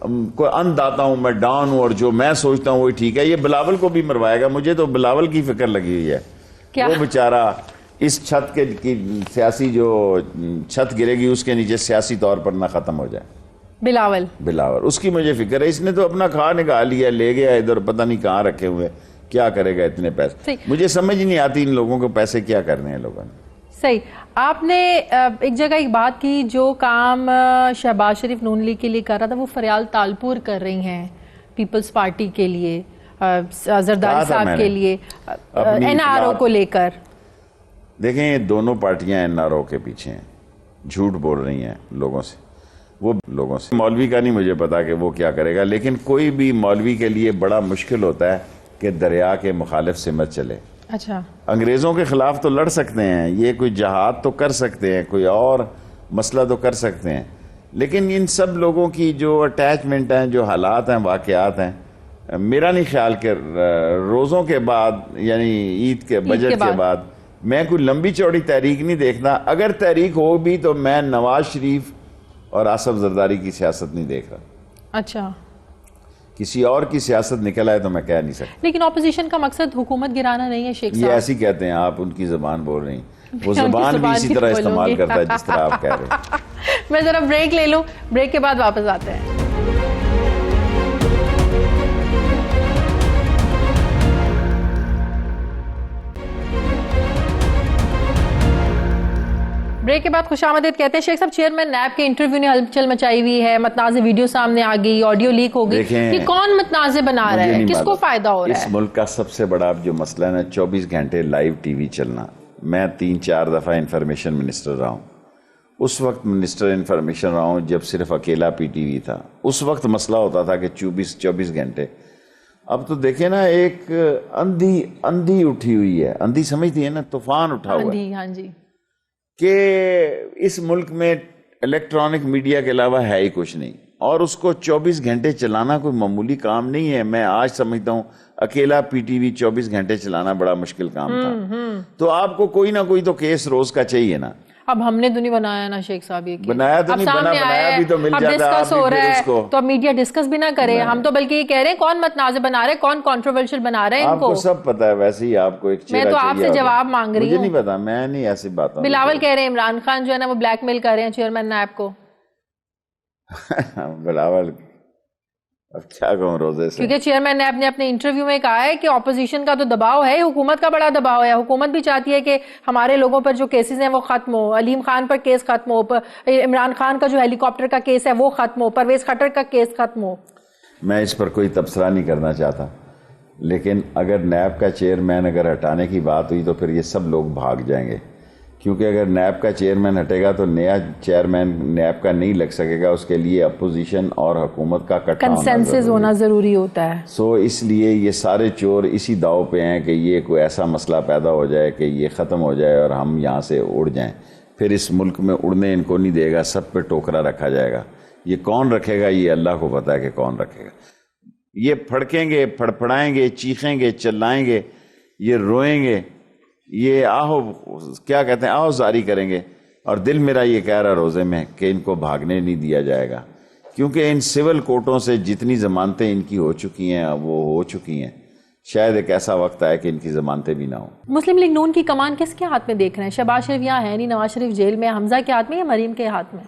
Speaker 2: کوئی اندھ آتا ہوں, میں ڈان ہوں, اور جو میں سوچتا ہوں وہی ٹھیک ہے. یہ بلاول کو بھی مروائے گا. مجھے تو بلاول کی فکر لگی ہوئی ہے. وہ بیچارہ اس چھت کے سیاسی جو چھت گرے گی اس کے نیچے سیاسی طور پر نہ ختم ہو جائے. بلاول اس کی مجھے فکر ہے. اس نے تو اپنا کھا نکال لیا, لے گیا ادھر, پتہ نہیں کہاں رکھے ہوئے, کیا کرے گا اتنے پیسے. مجھے سمجھ نہیں آتی ان لوگوں کو پیسے کیا کرنے ہیں لوگوں نے.
Speaker 1: صحیح. آپ نے ایک جگہ ایک بات کی, جو کام شہباز شریف نون لیگ کے لیے کر رہا تھا وہ فریال تالپور کر رہی ہیں پیپلز پارٹی کے لیے, زرداری صاحب کے لیے, NRO کو لے کر.
Speaker 2: دیکھیں یہ دونوں پارٹیاں NRO کے پیچھے ہیں, جھوٹ بول رہی ہیں لوگوں سے. وہ لوگوں سے مولوی کا نہیں مجھے پتا کہ وہ کیا کرے گا, لیکن کوئی بھی مولوی کے لیے بڑا مشکل ہوتا ہے کہ دریا کے مخالف سمت چلے.
Speaker 1: اچھا.
Speaker 2: انگریزوں کے خلاف تو لڑ سکتے ہیں, یہ کوئی جہاد تو کر سکتے ہیں, کوئی اور مسئلہ تو کر سکتے ہیں, لیکن ان سب لوگوں کی جو اٹیچمنٹ ہیں, جو حالات ہیں, واقعات ہیں, میرا نہیں خیال کہ روزوں کے بعد یعنی عید کے بجٹ کے بعد میں کوئی لمبی چوڑی تحریک نہیں دیکھتا. اگر تحریک ہو بھی تو میں نواز شریف اور آصف زرداری کی سیاست نہیں دیکھ رہا.
Speaker 1: اچھا.
Speaker 2: کسی اور کی سیاست نکل آئے تو میں کہہ نہیں سکتا.
Speaker 1: لیکن اپوزیشن کا مقصد حکومت گرانا نہیں ہے شیخ صاحب.
Speaker 2: یہ ایسی کہتے ہیں, آپ ان کی زبان بول رہی ہیں, وہ زبان بھی اسی طرح استعمال کرتا ہے جس طرح آپ کہہ رہے ہیں.
Speaker 1: میں ذرا بریک لے لوں, بریک کے بعد واپس آتے ہیں. بریک کے بعد خوش آمدید کہتے ہیں شیخ صاحب چیئرمین نیب کے انٹرویو نے ہلچل مچائی ہوئی ہے, متنازع ویڈیو سامنے آ گئی, آڈیو لیک ہو گئی, کہ کون متنازع بنا رہا ہے, کس کو فائدہ ہو رہا ہے؟
Speaker 2: اس ملک کا سب سے بڑا جو مسئلہ ہے نا 24 گھنٹے لائیو ٹی وی چلنا. میں 3-4 دفعہ انفارمیشن منسٹر رہا ہوں, اس وقت منسٹر انفارمیشن رہا ہوں جب صرف اکیلا پی ٹی وی تھا. اس وقت مسئلہ ہوتا تھا کہ 24 گھنٹے. اب تو دیکھیں نا ایک اندھی اٹھی ہوئی ہے, اندھی سمجھتی ہے نا, طوفان اٹھا ہوا ہے
Speaker 1: ہاں جی,
Speaker 2: کہ اس ملک میں الیکٹرانک میڈیا کے علاوہ ہے ہی کچھ نہیں, اور اس کو 24 گھنٹے چلانا کوئی معمولی کام نہیں ہے. میں آج سمجھتا ہوں اکیلا پی ٹی وی 24 گھنٹے چلانا بڑا مشکل کام تھا. تو آپ کو کوئی نہ کوئی تو کیس روز کا چاہیے نا.
Speaker 1: اب ہم نے تو نہیں بنایا نا شیخ صاحب, یہ
Speaker 2: بنایا تو نہیں, بنایا بھی تو مل جاتا ہے,
Speaker 1: ڈسکس ہو رہا ہے تو اب میڈیا ڈسکس بھی نہ کرے. ہم تو بلکہ یہ کہہ رہے ہیں کون متنازع بنا رہے, کون کنٹروورشل بنا رہے ہیں ان کو.
Speaker 2: آپ کو سب پتا ہے, ویسے ہی آپ کو ایک چہرہ
Speaker 1: میں تو آپ سے جواب مانگ رہی ہوں.
Speaker 2: مجھے نہیں پتا, میں نہیں ایسی بات.
Speaker 1: بلاول کہہ رہے ہیں عمران خان جو ہے نا وہ بلیک میل کر رہے ہیں چیئرمین نیب کو.
Speaker 2: بلاول اب کیا کہوں روزے سے,
Speaker 1: کیونکہ چیئرمین نیب نے اپنے انٹرویو میں کہا ہے کہ اپوزیشن کا تو دباؤ ہے, حکومت کا بڑا دباؤ ہے. حکومت بھی چاہتی ہے کہ ہمارے لوگوں پر جو کیسز ہیں وہ ختم ہو, علیم خان پر کیس ختم ہو, عمران خان کا جو ہیلی کاپٹر کا کیس ہے وہ ختم ہو, پرویز خٹر کا کیس ختم ہو.
Speaker 2: میں اس پر کوئی تبصرہ نہیں کرنا چاہتا, لیکن اگر نیب کا چیئرمین اگر ہٹانے کی بات ہوئی تو پھر یہ سب لوگ بھاگ جائیں گے, کیونکہ اگر نیب کا چیئرمین ہٹے گا تو نیا چیئرمین نیب کا نہیں لگ سکے گا. اس کے لیے اپوزیشن اور حکومت کا
Speaker 1: کنسنسس ہونا ضروری ہوتا ہے.
Speaker 2: سو اس لیے یہ سارے چور اسی داؤ پہ ہیں کہ یہ کوئی ایسا مسئلہ پیدا ہو جائے کہ یہ ختم ہو جائے اور ہم یہاں سے اڑ جائیں. پھر اس ملک میں اڑنے ان کو نہیں دے گا, سب پہ ٹوکرا رکھا جائے گا. یہ کون رکھے گا, یہ اللہ کو پتہ ہے کہ کون رکھے گا. یہ پھڑکیں گے, پھڑپھڑائیں گے, چیخیں گے, چلائیں گے, یہ روئیں گے, یہ آہو کیا کہتے ہیں آہو زاری کریں گے. اور دل میرا یہ کہہ رہا روزے میں کہ ان کو بھاگنے نہیں دیا جائے گا, کیونکہ ان سول کورٹوں سے جتنی ضمانتیں ان کی ہو چکی ہیں وہ ہو چکی ہیں. شاید ایک ایسا وقت آئے کہ ان کی ضمانتیں بھی نہ ہوں.
Speaker 1: مسلم لیگ نون کی کمان کس کے ہاتھ میں دیکھ رہے ہیں؟ شہباز شریف یہاں ہے نہیں, نواز شریف جیل میں, حمزہ کے ہاتھ میں یا مریم کے ہاتھ میں؟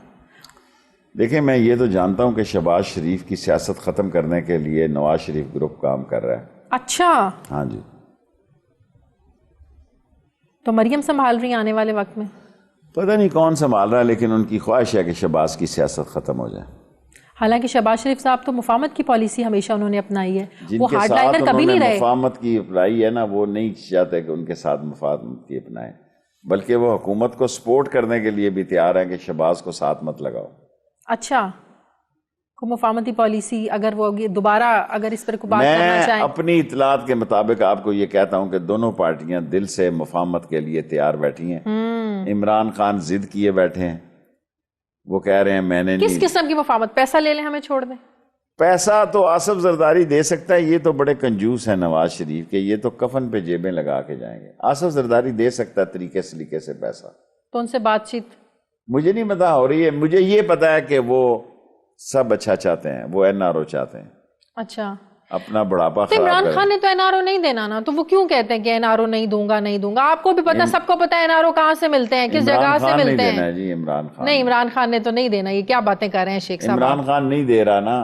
Speaker 2: دیکھیں میں یہ تو جانتا ہوں کہ شہباز شریف کی سیاست ختم کرنے کے لیے نواز شریف گروپ کام کر رہا ہے.
Speaker 1: اچھا,
Speaker 2: ہاں جی.
Speaker 1: تو مریم سنبھال رہی ہیں آنے والے وقت میں؟
Speaker 2: پتہ نہیں کون سنبھال رہا ہے, لیکن ان کی خواہش ہے کہ شہباز کی سیاست ختم ہو جائے.
Speaker 1: حالانکہ شہباز شریف صاحب تو مفاہمت کی پالیسی ہمیشہ انہوں نے اپنائی ہے,
Speaker 2: جن
Speaker 1: وہ
Speaker 2: کے
Speaker 1: ہارڈ
Speaker 2: ساتھ
Speaker 1: لائنر کبھی
Speaker 2: انہوں
Speaker 1: نہیں
Speaker 2: نے
Speaker 1: رہے.
Speaker 2: مفاہمت کی اپنائی ہے نا, وہ نہیں چاہتے کہ ان کے ساتھ مفاہمت کی اپنائیں, بلکہ وہ حکومت کو سپورٹ کرنے کے لیے بھی تیار ہیں کہ شہباز کو ساتھ مت لگاؤ.
Speaker 1: اچھا, کو مفاہمتی پالیسی اگر وہ دوبارہ اگر اس پر کو بات کرنا چاہیں.
Speaker 2: میں اپنی اطلاعات کے مطابق آپ کو یہ کہتا ہوں کہ دونوں پارٹیاں دل سے مفاہمت کے لیے تیار بیٹھی ہیں. عمران خان ضد کیے بیٹھے ہیں, وہ کہہ رہے ہیں میں نے
Speaker 1: کس قسم کی مفاہمت؟ پیسہ لے لیں ہمیں چھوڑ دیں.
Speaker 2: پیسہ تو آصف زرداری دے سکتا ہے, یہ تو بڑے کنجوس ہیں نواز شریف کے, یہ تو کفن پہ جیبیں لگا کے جائیں گے. آصف زرداری دے سکتا ہے طریقے سلیقے سے پیسہ,
Speaker 1: تو ان سے بات چیت
Speaker 2: مجھے نہیں پتا ہو رہی ہے. مجھے یہ پتا ہے کہ وہ سب اچھا چاہتے ہیں, وہ این آر او چاہتے ہیں.
Speaker 1: اچھا,
Speaker 2: اپنا بڑھاپا
Speaker 1: تو
Speaker 2: خراب
Speaker 1: عمران
Speaker 2: کریں.
Speaker 1: خان نے تو این آر او نہیں دینا نا, تو وہ کیوں کہتے ہیں کہ این آر او نہیں دوں گا نہیں دوں گا؟ آپ کو بھی پتا, سب کو پتا ہے این آر او کہاں سے ملتے ہیں, کس جگہ سے ملتے ہیں.
Speaker 2: نہیں جی, عمران خان
Speaker 1: نہیں, عمران خان نے تو نہیں دینا. یہ کیا باتیں کر رہے ہیں شیخ صاحب؟
Speaker 2: عمران خان نہیں دے رہا نا,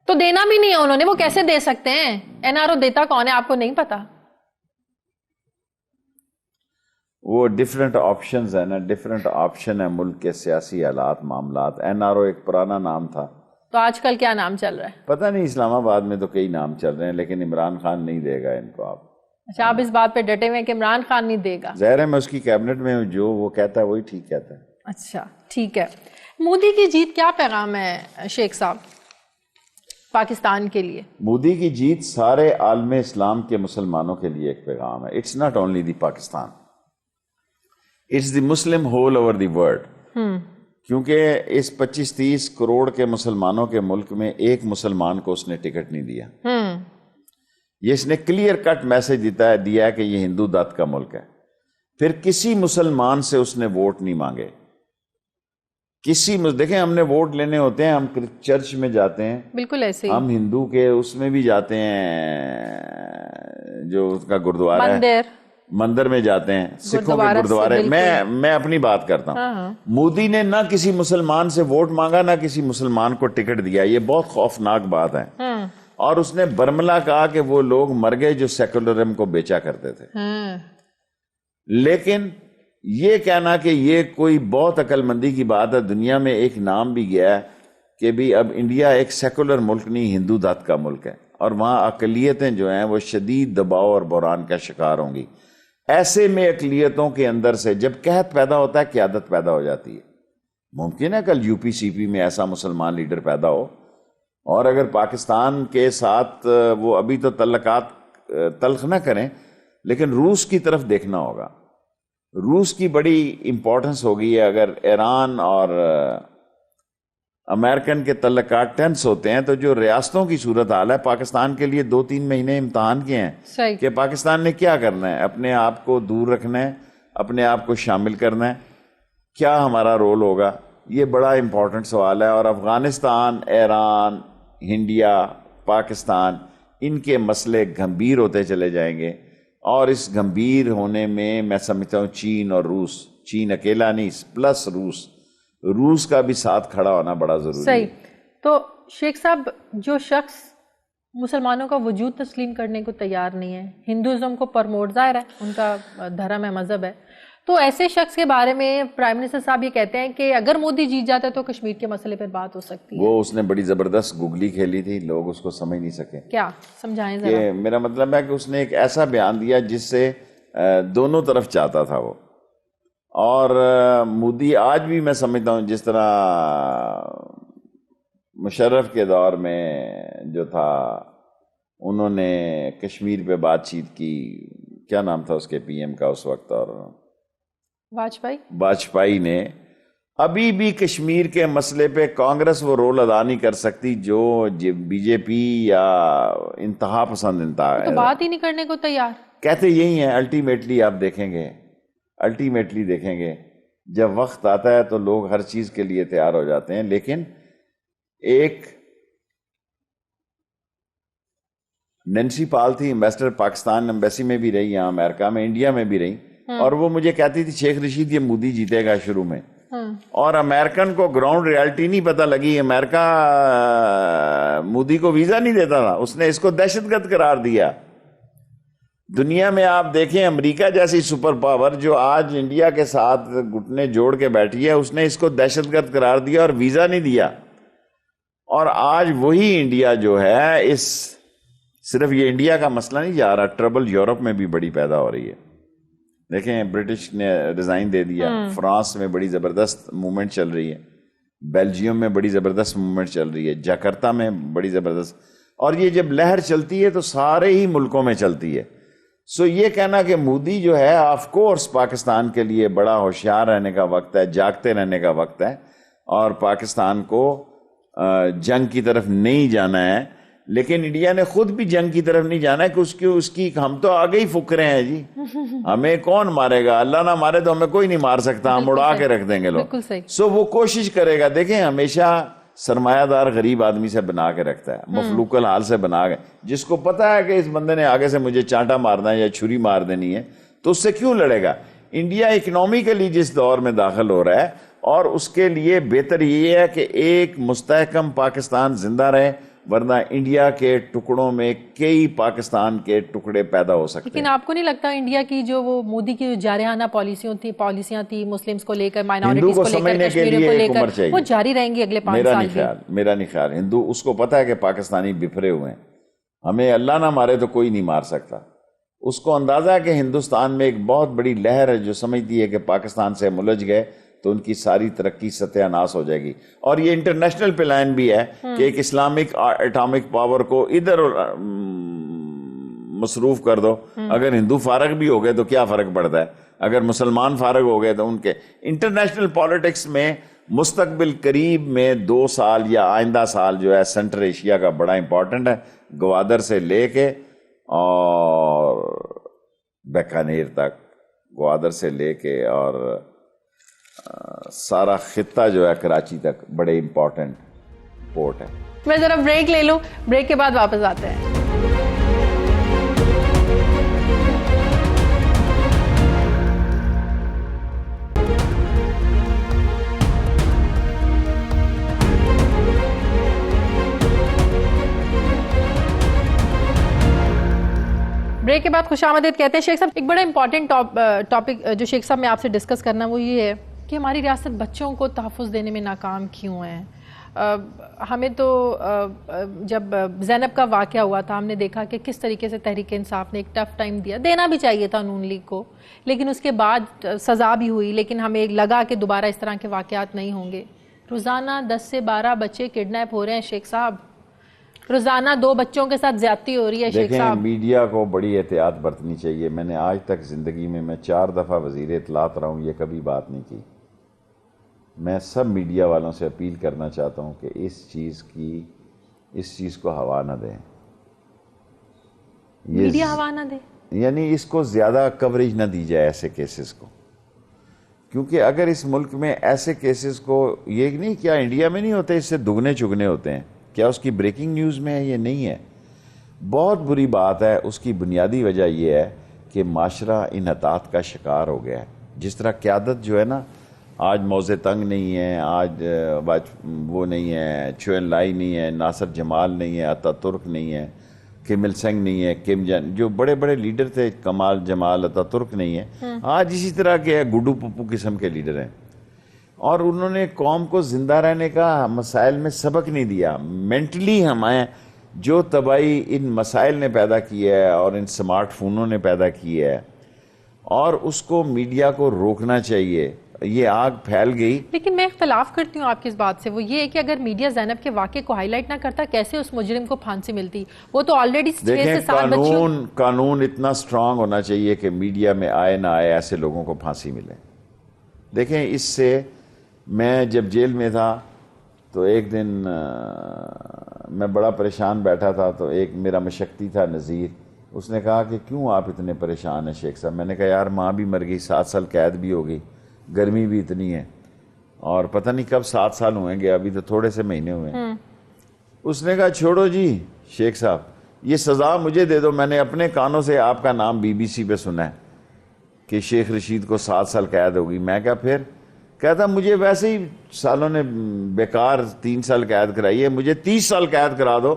Speaker 1: تو دینا بھی نہیں ہے انہوں نے, وہ کیسے دے سکتے ہیں؟ این آر او دیتا کون ہے آپ کو نہیں پتا؟
Speaker 2: وہ ڈیفرنٹ آپشنز ہیں نا, ڈیفرنٹ آپشن ہے ملک کے سیاسی حالات معاملات. این آر او ایک پرانا نام تھا,
Speaker 1: تو آج کل کیا نام چل رہا ہے؟
Speaker 2: پتہ نہیں, اسلام آباد میں تو کئی نام چل رہے ہیں, لیکن عمران خان نہیں دے گا ان کو. آپ
Speaker 1: اچھا, آپ اس بات پہ ڈٹے ہوئے کہ عمران خان نہیں دے گا؟
Speaker 2: ظاہر ہے میں اس کی کیبنٹ میں جو وہ کہتا ہے وہی ٹھیک کہتا ہے.
Speaker 1: اچھا ٹھیک ہے. مودی کی جیت کیا پیغام ہے شیخ صاحب پاکستان کے لیے؟
Speaker 2: مودی کی جیت سارے عالم اسلام کے مسلمانوں کے لیے ایک پیغام ہے. It's not only the Pakistan, it's the Muslim whole over the world. کیونکہ اس 25-30 کروڑ کے مسلمانوں کے ملک میں ایک مسلمان کو اس نے ٹکٹ نہیں دیا. یہ اس نے کلیئر کٹ میسج دیا ہے کہ یہ ہندو دت کا ملک ہے. پھر کسی مسلمان سے اس نے ووٹ نہیں مانگے. دیکھیں ہم نے ووٹ لینے ہوتے ہیں, ہم چرچ میں جاتے ہیں,
Speaker 1: بالکل ایسے ہی
Speaker 2: ہم ہندو کے اس میں بھی جاتے ہیں جو اس کا گردوارہ ہے, مندر میں جاتے ہیں, سکھوں کے گردوارے. میں اپنی بات کرتا ہوں. مودی نے نہ کسی مسلمان سے ووٹ مانگا, نہ کسی مسلمان کو ٹکٹ دیا. یہ بہت خوفناک بات ہے. اور اس نے برملا کہا کہ وہ لوگ مر گئے جو سیکولرزم کو بیچا کرتے تھے. لیکن یہ کہنا کہ یہ کوئی بہت عقل مندی کی بات ہے. دنیا میں ایک نام بھی گیا ہے کہ بھی اب انڈیا ایک سیکولر ملک نہیں ہندو دھات کا ملک ہے، اور وہاں اقلیتیں جو ہیں وہ شدید دباؤ اور بحران کا شکار ہوں گی. ایسے میں اقلیتوں کے اندر سے جب قحط پیدا ہوتا ہے قیادت پیدا ہو جاتی ہے. ممکن ہے کل یو پی سی پی میں ایسا مسلمان لیڈر پیدا ہو، اور اگر پاکستان کے ساتھ وہ ابھی تو تعلقات تلخ نہ کریں، لیکن روس کی طرف دیکھنا ہوگا. روس کی بڑی امپورٹنس ہوگی ہے. اگر ایران اور امریکن کے تعلقات ٹینس ہوتے ہیں تو جو ریاستوں کی صورت حال ہے، پاکستان کے لیے 2-3 مہینے امتحان کے ہیں
Speaker 1: صحیح
Speaker 2: کہ پاکستان نے کیا کرنا ہے. اپنے آپ کو دور رکھنا ہے، اپنے آپ کو شامل کرنا ہے، کیا ہمارا رول ہوگا. یہ بڑا امپورٹنٹ سوال ہے. اور افغانستان، ایران، انڈیا، پاکستان، ان کے مسئلے گھمبیر ہوتے چلے جائیں گے، اور اس گھمبیر ہونے میں میں سمجھتا ہوں چین اور روس، چین اکیلا نہیں پلس روس کا بھی ساتھ کھڑا ہونا بڑا ضروری ہے.
Speaker 1: صحیح. تو شیخ صاحب، جو شخص مسلمانوں کا وجود تسلیم کرنے کو تیار نہیں ہے، ہندوازم کو پرموٹ، ظاہر ہے ان کا دھرم ہے، مذہب ہے، تو ایسے شخص کے بارے میں پرائم منسٹر صاحب یہ کہتے ہیں کہ اگر مودی جیت جاتا ہے تو کشمیر کے مسئلے پر بات ہو سکتی ہے.
Speaker 2: وہ اس نے بڑی زبردست گگلی کھیلی تھی، لوگ اس کو سمجھ نہیں سکے.
Speaker 1: کیا سمجھائیں ذرا.
Speaker 2: کہ میرا مطلب ہے کہ اس نے ایک ایسا بیان دیا جس سے دونوں طرف چاہتا تھا وہ. اور مودی آج بھی میں سمجھتا ہوں جس طرح مشرف کے دور میں جو تھا انہوں نے کشمیر پہ بات چیت کی، کیا نام تھا اس کے پی ایم کا اس وقت، اور واجپئی نے، ابھی بھی کشمیر کے مسئلے پہ کانگریس وہ رول ادا نہیں کر سکتی جو بی جے پی یا انتہا پسند انتہا
Speaker 1: تو بات ہی نہیں کرنے کو تیار.
Speaker 2: کہتے یہی ہیں. الٹیمیٹلی آپ دیکھیں گے جب وقت آتا ہے تو لوگ ہر چیز کے لیے تیار ہو جاتے ہیں. لیکن ایک نینسی پال تھی، ایمبیسڈر پاکستان ایمبیسی میں بھی رہی، یہاں امریکہ میں، انڈیا میں بھی رہی، اور وہ مجھے کہتی تھی شیخ رشید یہ مودی جیتے گا شروع میں. اور امریکن کو گراؤنڈ ریالٹی نہیں پتہ لگی. امریکہ مودی کو ویزا نہیں دیتا تھا، اس نے اس کو دہشت گرد قرار دیا. دنیا میں آپ دیکھیں امریکہ جیسی سپر پاور جو آج انڈیا کے ساتھ گھٹنے جوڑ کے بیٹھی ہے، اس نے اس کو دہشت گرد قرار دیا اور ویزا نہیں دیا. اور آج وہی انڈیا جو ہے، صرف یہ انڈیا کا مسئلہ نہیں جا رہا، ٹربل یورپ میں بھی بڑی پیدا ہو رہی ہے. دیکھیں برٹش نے ریزائن دے دیا، فرانس میں بڑی زبردست موومنٹ چل رہی ہے، بیلجیم میں بڑی زبردست موومنٹ چل رہی ہے، جاکرتا میں بڑی زبردست. اور یہ جب لہر چلتی ہے تو سارے ہی ملکوں میں چلتی ہے. سو یہ کہنا کہ مودی جو ہے آف کورس پاکستان کے لیے بڑا ہوشیار رہنے کا وقت ہے، جاگتے رہنے کا وقت ہے، اور پاکستان کو جنگ کی طرف نہیں جانا ہے. لیکن انڈیا نے خود بھی جنگ کی طرف نہیں جانا ہے کہ اس کی ہم تو آگے ہی فکرے ہیں جی، ہمیں کون مارے گا، اللہ نہ مارے تو ہمیں کوئی نہیں مار سکتا، ہم اڑا کے رکھ دیں گے لوگ. سو وہ کوشش کرے گا. دیکھیں ہمیشہ سرمایہ دار غریب آدمی سے بنا کے رکھتا ہے، مفلوق الحال سے بنا کے، جس کو پتا ہے کہ اس بندے نے آگے سے مجھے چانٹا مارنا ہے یا چھری مار دینی ہے تو اس سے کیوں لڑے گا. انڈیا اکنومیکلی جس دور میں داخل ہو رہا ہے، اور اس کے لیے بہتر یہ ہے کہ ایک مستحکم پاکستان زندہ رہے، ورنہ انڈیا کے ٹکڑوں میں کئی پاکستان کے ٹکڑے پیدا ہو سکتے ہیں.
Speaker 1: لیکن آپ کو نہیں لگتا انڈیا کی جو وہ مودی کی جارحانہ پالیسیاں تھی مسلمز کو لے کر، مائنورٹیز کو لے کر، کشمیریوں کو لے کر، وہ جاری رہیں گی اگلے 5 سال میں؟
Speaker 2: میرا نہیں خیال. ہندو اس کو پتا ہے کہ پاکستانی بفرے ہوئے ہیں، ہمیں اللہ نہ مارے تو کوئی نہیں مار سکتا. اس کو اندازہ ہے کہ ہندوستان میں ایک بہت بڑی لہر ہے جو سمجھتی ہے کہ پاکستان سے ملج گئے تو ان کی ساری ترقی ستیہ ناش ہو جائے گی. اور یہ انٹرنیشنل پلان بھی ہے کہ ایک اسلامک ایٹامک پاور کو ادھر مصروف کر دو. اگر ہندو فارغ بھی ہو گئے تو کیا فرق پڑتا ہے، اگر مسلمان فارغ ہو گئے تو ان کے انٹرنیشنل پالیٹکس میں مستقبل قریب میں 2 سال یا آئندہ سال جو ہے سینٹر ایشیا کا بڑا امپورٹنٹ ہے. گوادر سے لے کے اور بیکانیر تک، گوادر سے لے کے اور سارا خطہ جو ہے کراچی تک بڑے امپورٹنٹ پورٹ ہے.
Speaker 1: میں ذرا بریک لے لوں، بریک کے بعد واپس آتے ہیں. بریک کے بعد خوش آمدید کہتے ہیں شیخ صاحب. ایک بڑا امپورٹنٹ ٹاپک جو شیخ صاحب میں آپ سے ڈسکس کرنا وہ یہ ہے کہ ہماری ریاست بچوں کو تحفظ دینے میں ناکام کیوں ہے. ہمیں تو جب زینب کا واقعہ ہوا تھا ہم نے دیکھا کہ کس طریقے سے تحریک انصاف نے ایک ٹف ٹائم دینا بھی چاہیے تھا نون لیگ کو, لیکن اس کے بعد سزا بھی ہوئی, لیکن ہمیں لگا کہ دوبارہ اس طرح کے واقعات نہیں ہوں گے. روزانہ 10 سے 12 بچے کڈنیپ ہو رہے ہیں شیخ صاحب, روزانہ 2 بچوں کے ساتھ زیادتی ہو رہی ہے شیخ صاحب.
Speaker 2: دیکھیں میڈیا کو بڑی احتیاط برتنی چاہیے. میں نے آج تک زندگی میں 4 دفعہ وزیر اطلاعات رہا ہوں, یہ کبھی بات نہیں کی. میں سب میڈیا والوں سے اپیل کرنا چاہتا ہوں کہ اس چیز کو ہوا نہ دیں.
Speaker 1: میڈیا ہوا نہ دے,
Speaker 2: یعنی اس کو زیادہ کوریج نہ دی جائے ایسے کیسز کو, کیونکہ اگر اس ملک میں ایسے کیسز کو, یہ نہیں کیا انڈیا میں نہیں ہوتے, اس سے دگنے چگنے ہوتے ہیں. کیا اس کی بریکنگ نیوز میں ہے؟ یہ نہیں ہے. بہت بری بات ہے. اس کی بنیادی وجہ یہ ہے کہ معاشرہ انحطاط کا شکار ہو گیا ہے. جس طرح قیادت جو ہے نا, آج موزے تنگ نہیں ہے, آج وہ نہیں ہے, چوئن لائی نہیں ہے, ناصر جمال نہیں ہے, اتا ترک نہیں ہے, کم il سنگ نہیں ہے, کم جن جو بڑے بڑے لیڈر تھے, کمال جمال اتا ترک نہیں ہے. آج اسی طرح کے گڈو پپو قسم کے لیڈر ہیں, اور انہوں نے قوم کو زندہ رہنے کا مسائل میں سبق نہیں دیا. مینٹلی ہمیں جو تباہی ان مسائل نے پیدا کی ہے اور ان سمارٹ فونوں نے پیدا کی ہے, اور اس کو میڈیا کو روکنا چاہیے. یہ آگ پھیل گئی. لیکن
Speaker 1: میں اختلاف کرتی ہوں آپ کی اس بات سے, وہ یہ ہے کہ اگر میڈیا زینب کے واقعے کو ہائی لائٹ نہ کرتا کیسے اس مجرم کو پھانسی ملتی؟ وہ تو آلریڈی 6 سے 7 بچوں.
Speaker 2: قانون اتنا سٹرانگ ہونا چاہیے کہ میڈیا میں آئے نہ آئے ایسے لوگوں کو پھانسی ملے. دیکھیں اس سے, میں جب جیل میں تھا تو ایک دن میں بڑا پریشان بیٹھا تھا, تو ایک میرا مشکتی تھا نذیر, اس نے کہا کہ کیوں آپ اتنے پریشان ہیں شیخ صاحب؟ میں نے کہا یار ماں بھی مر گئی, 7 سال قید بھی ہو گئی, گرمی بھی اتنی ہے, اور پتہ نہیں کب 7 سال ہوئیں گے, ابھی تو تھوڑے سے مہینے ہوئے ہیں. اس نے کہا چھوڑو جی شیخ صاحب, یہ سزا مجھے دے دو. میں نے اپنے کانوں سے آپ کا نام BBC پہ سنا ہے کہ شیخ رشید کو 7 سال قید ہوگی. میں کہا پھر؟ کہتا مجھے ویسے ہی سالوں نے بیکار 3 سال قید کرائی ہے, مجھے 30 سال قید کرا دو,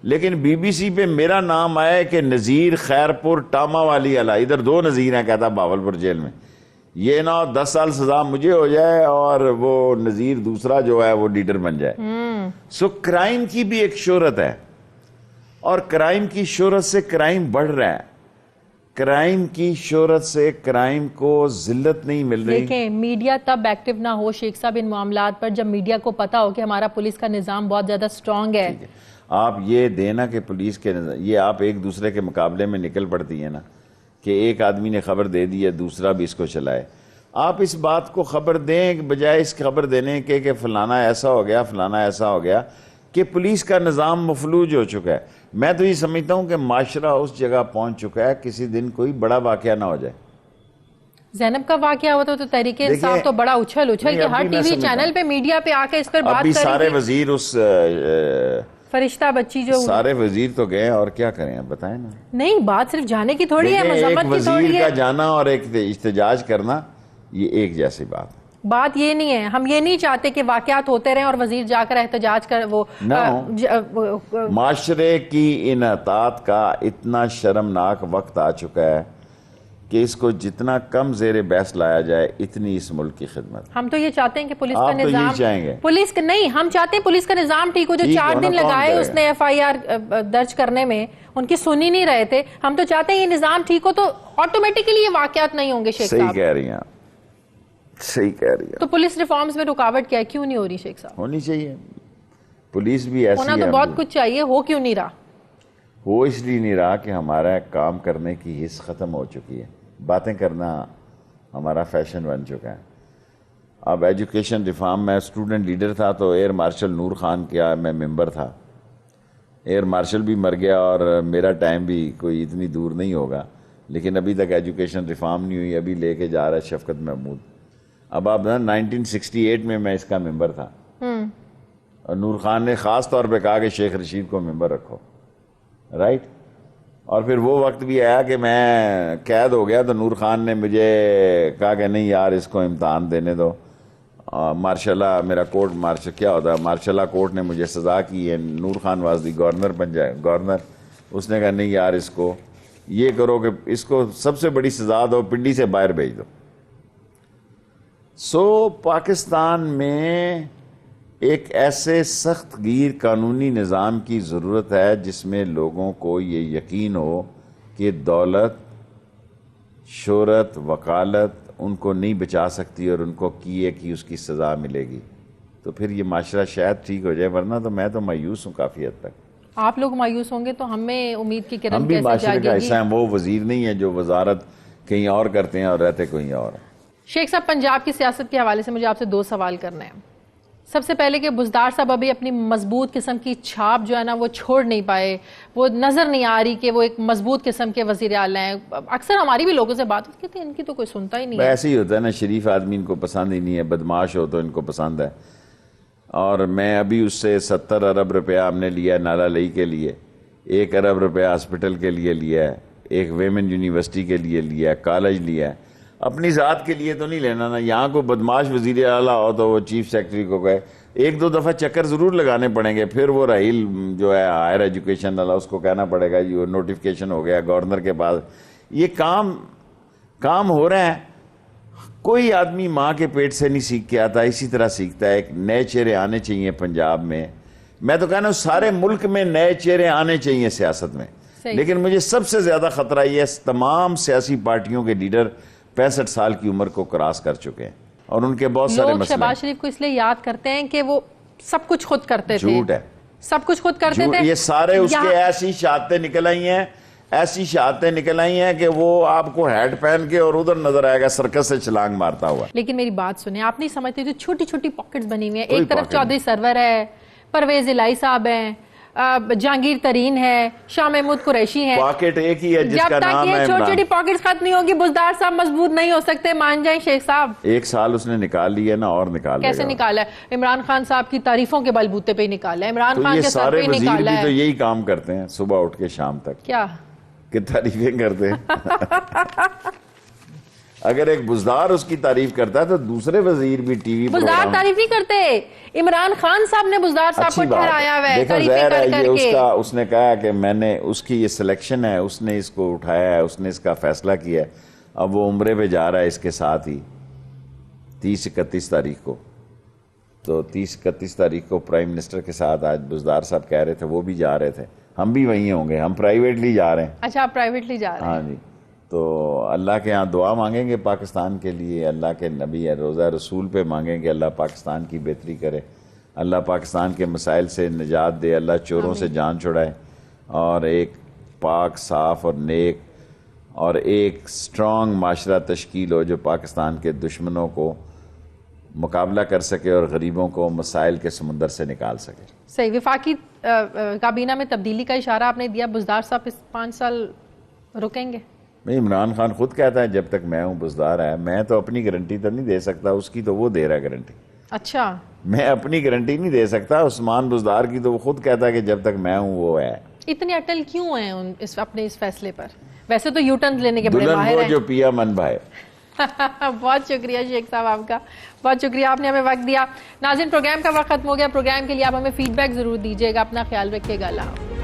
Speaker 2: لیکن BBC پہ میرا نام آیا کہ نذیر خیرپور ٹاما والی علا, ادھر 2 نذیر ہیں کہتا باولپور جیل میں, یہ نہ 10 سال سزا مجھے ہو جائے اور وہ نذیر دوسرا جو ہے وہ لیڈر بن جائے. سو کرائم کی بھی ایک شہرت ہے, اور کرائم کی شہرت سے کرائم بڑھ رہا ہے. کرائم کی شہرت سے کرائم کو ذلت نہیں مل رہی.
Speaker 1: دیکھیں میڈیا تب ایکٹیو نہ ہو شیخ صاحب ان معاملات پر جب میڈیا کو پتا ہو کہ ہمارا پولیس کا نظام بہت زیادہ سٹرانگ ہے.
Speaker 2: آپ یہ دینا کہ پولیس کے نظام, یہ آپ ایک دوسرے کے مقابلے میں نکل پڑتی ہیں نا, کہ ایک آدمی نے خبر دے دی ہے دوسرا بھی اس کو چلائے. آپ اس بات کو خبر دیں بجائے اس خبر دینے کے کہ فلانا ایسا ہو گیا فلانا ایسا ہو گیا, کہ پولیس کا نظام مفلوج ہو چکا ہے. میں تو یہ سمجھتا ہوں کہ معاشرہ اس جگہ پہنچ چکا ہے, کسی دن کوئی بڑا واقعہ نہ ہو جائے.
Speaker 1: زینب کا واقعہ ہوا تو تحریک انصاف تو بڑا اچھل کے ہر ٹی وی چینل پہ میڈیا پہ آ کے اس پر بات کریں.
Speaker 2: ابھی سارے وزیر اس
Speaker 1: فرشتہ بچی جو
Speaker 2: سارے وزیر تو گئے, اور کیا کریں آپ بتائیں نا.
Speaker 1: نہیں بات صرف جانے کی تھوڑی ہے, مذمت کی تھوڑی ہے.
Speaker 2: ایک وزیر کا جانا اور ایک احتجاج کرنا یہ ایک جیسی بات ہے.
Speaker 1: بات یہ نہیں ہے, ہم یہ نہیں چاہتے کہ واقعات ہوتے رہیں اور وزیر جا کر احتجاج کر وہ
Speaker 2: معاشرے کی انحطاط کا اتنا شرمناک وقت آ چکا ہے کہ اس کو جتنا کم زیر بحث لایا جائے اتنی اس ملک کی خدمت.
Speaker 1: ہم تو یہ چاہتے ہیں کہ پولیس کا نظام,
Speaker 2: آپ تو یہ چاہیں گے
Speaker 1: پولیس کا نہیں, ہم چاہتے ہیں پولیس کا نظام ٹھیک ہو. جو 4 دن لگائے اس نے FIR درج کرنے میں, ان کی سنی نہیں رہے تھے. ہم تو چاہتے ہیں یہ نظام ٹھیک ہو تو آٹومیٹکلی یہ واقعات نہیں ہوں گے شیخ صاحب.
Speaker 2: صحیح کہہ رہی ہیں, صحیح کہہ رہی ہیں.
Speaker 1: تو پولیس ریفارمز میں رکاوٹ کیا ہے, کیوں نہیں ہو رہی شیخ صاحب؟
Speaker 2: ہونی چاہیے. پولیس بھی ایسی
Speaker 1: ہونا تو بہت کچھ چاہیے, ہو کیوں نہیں رہا؟
Speaker 2: ہو اس لیے نہیں رہا کہ ہمارا کام کرنے کی حص ختم ہو چکی ہے. باتیں کرنا ہمارا فیشن بن چکا ہے. اب ایجوکیشن ریفارم, میں اسٹوڈنٹ لیڈر تھا تو ایئر مارشل نور خان کیا میں ممبر تھا. ایئر مارشل بھی مر گیا اور میرا ٹائم بھی کوئی اتنی دور نہیں ہوگا, لیکن ابھی تک ایجوکیشن ریفارم نہیں ہوئی. ابھی لے کے جا رہا ہے شفقت محمود. اب آپ 1968 میں اس کا ممبر تھا, اور نور خان نے خاص طور پہ کہا کہ شیخ رشید کو ممبر رکھو, رائٹ. اور پھر وہ وقت بھی آیا کہ میں قید ہو گیا تو نور خان نے مجھے کہا کہ نہیں یار اس کو امتحان دینے دو. مارشلہ میرا کورٹ, مارشل کیا ہوتا ہے, مارشلہ کورٹ نے مجھے سزا کی ہے. نور خان واز دی گورنر بن جائے, گورنر. اس نے کہا نہیں یار اس کو یہ کرو کہ اس کو سب سے بڑی سزا دو, پنڈی سے باہر بھیج دو. سو پاکستان میں ایک ایسے سخت گیر قانونی نظام کی ضرورت ہے جس میں لوگوں کو یہ یقین ہو کہ دولت, شہرت, وکالت ان کو نہیں بچا سکتی اور ان کو کیے کہ اس کی سزا ملے گی. تو پھر یہ معاشرہ شاید ٹھیک ہو جائے, ورنہ تو میں تو مایوس ہوں کافی حد تک.
Speaker 1: آپ لوگ مایوس ہوں گے تو ہمیں امید کی کرن
Speaker 2: ہم بھی
Speaker 1: کیسے
Speaker 2: معاشرے
Speaker 1: جاگے
Speaker 2: کا
Speaker 1: گی؟
Speaker 2: حصہ ہیں, وہ وزیر نہیں ہے جو وزارت کہیں اور کرتے ہیں اور رہتے کہیں اور.
Speaker 1: شیخ صاحب, پنجاب کی سیاست کے حوالے سے مجھے آپ سے 2 سوال کرنے ہیں. سب سے پہلے کہ بزدار صاحب ابھی اپنی مضبوط قسم کی چھاپ جو ہے نا وہ چھوڑ نہیں پائے, وہ نظر نہیں آ رہی کہ وہ ایک مضبوط قسم کے وزیر اعلیٰ ہیں. اکثر ہماری بھی لوگوں سے بات ہوتی ہے, ان کی تو کوئی سنتا ہی نہیں ہے.
Speaker 2: ایسے ہی ہوتا ہے نا, شریف آدمی ان کو پسند ہی نہیں ہے, بدماش ہو تو ان کو پسند ہے. اور میں ابھی اس سے 70 ارب روپیہ ہم نے لیا نالا لئی کے لیے, 1 ارب روپیہ ہاسپٹل کے لیے لیا ہے, ایک ویمن یونیورسٹی کے لیے لیا ہے, کالج لیا ہے. اپنی ذات کے لیے تو نہیں لینا نا. یہاں کو بدماش وزیر اعلیٰ ہو تو وہ چیف سیکرٹری کو کہے, 1-2 دفعہ چکر ضرور لگانے پڑیں گے. پھر وہ رحیل جو ہے ہائر ایجوکیشن والا, اس کو کہنا پڑے گا یہ نوٹیفکیشن ہو گیا گورنر کے پاس. یہ کام ہو رہے ہیں. کوئی آدمی ماں کے پیٹ سے نہیں سیکھ کے آتا, اسی طرح سیکھتا ہے. ایک نئے چہرے آنے چاہیے پنجاب میں. میں تو کہنا ہوں سارے ملک میں نئے چہرے آنے چاہیے سیاست میں. لیکن مجھے سب سے زیادہ خطرہ یہ ہے تمام سیاسی پارٹیوں کے لیڈر 65 سال کی عمر کو کراس کر چکے ہیں اور ان کے بہت سارے
Speaker 1: لوگ
Speaker 2: مسئلے.
Speaker 1: شہباز شریف کو اس لیے یاد کرتے ہیں کہ وہ سب کچھ خود کرتے تھے.
Speaker 2: جھوٹ ہے,
Speaker 1: سب کچھ خود کرتے تھے.
Speaker 2: یہ سارے اس کے ایسی شہادتیں نکل آئی ہیں کہ وہ آپ کو ہیٹ پہن کے اور ادھر نظر آئے گا سرکس سے چھلانگ مارتا ہوا.
Speaker 1: لیکن میری بات سنیں, آپ نہیں سمجھتے جو چھوٹی چھوٹی پاکٹس بنی ہوئی ہیں, ایک طرف چودھری سرور ہے, پرویز الہی صاحب ہیں, جہانگیر ترین ہے, شاہ محمود قریشی ہیں.
Speaker 2: پاکٹ ایک ہی ہے جس کا نام ہے
Speaker 1: جب تک یہ چھوٹی چھوٹی پاکٹس ختم نہیں ہوگی بزدار صاحب مضبوط نہیں ہو سکتے. مان جائیں شیخ صاحب.
Speaker 2: 1 سال اس نے نکال لیا نا, اور نکال
Speaker 1: کیسے نکالا ہے؟ عمران خان صاحب کی تعریفوں کے بلبوتے پہ ہی نکالا ہے. عمران خان کے سر پہ ہی نکالا ہے.
Speaker 2: وزیر بھی تو یہی کام کرتے ہیں صبح اٹھ کے شام تک,
Speaker 1: کیا
Speaker 2: کہ تعریفیں کرتے ہیں. اگر ایک بزدار اس کی تعریف کرتا ہے تو دوسرے وزیر بھی ٹی وی
Speaker 1: بزدار تعریف نہیں کرتے. عمران خان صاحب نے بزدار صاحب کو ٹھہرایا ہوا ہے تعریفیں کر کر کے.
Speaker 2: اس نے کہا کہ میں نے اس کی یہ سلیکشن ہے, اس نے اس کو اٹھایا ہے, اس نے اس کا فیصلہ کیا ہے. اب وہ عمرے پہ جا رہا ہے اس کے ساتھ ہی 30-31 تاریخ کو. تو 30-31 تاریخ کو پرائم منسٹر کے ساتھ آج بزدار صاحب کہہ رہے تھے, وہ بھی جا رہے تھے, ہم بھی وہیں ہوں گے. ہم پرائیویٹلی جا رہے ہیں.
Speaker 1: اچھا, آپ پرائیویٹلی جا رہے ہیں؟
Speaker 2: ہاں جی. تو اللہ کے ہاں دعا مانگیں گے پاکستان کے لیے, اللہ کے نبی روزہ رسول پہ مانگیں گے اللہ پاکستان کی بہتری کرے, اللہ پاکستان کے مسائل سے نجات دے, اللہ چوروں سے جان چھڑائے, اور ایک پاک, صاف اور نیک اور ایک سٹرونگ معاشرہ تشکیل ہو جو پاکستان کے دشمنوں کو مقابلہ کر سکے اور غریبوں کو مسائل کے سمندر سے نکال سکے.
Speaker 1: صحیح. وفاقی کابینہ میں تبدیلی کا اشارہ آپ نے دیا. بزدار صاحب 5 سال رکیں گے؟
Speaker 2: عمران خان خود کہتا ہے جب تک میں ہوں بزدار ہے. میں تو اپنی گارنٹی تو نہیں دے سکتا, اس کی تو وہ دے رہا ہے گارنٹی.
Speaker 1: اچھا,
Speaker 2: میں اپنی گارنٹی نہیں دے سکتا. عثمان بزدار کی تو وہ خود کہتا ہے کہ جب تک میں ہوں وہ ہے.
Speaker 1: اتنے اٹل کیوں ہیں اپنے اس فیصلے پر؟ ویسے تو یو ٹرن لینے کے بڑے ماہر ہیں.
Speaker 2: جو پیا من بھائے.
Speaker 1: بہت شکریہ شیخ صاحب آپ کا, بہت شکریہ, آپ نے ہمیں وقت دیا. ناظرین, پروگرام کا وقت ختم ہو گیا. پروگرام کے لیے آپ ہمیں فیڈ بیک ضرور دیجیے گا. اپنا خیال رکھیے گا. اللہ حافظ.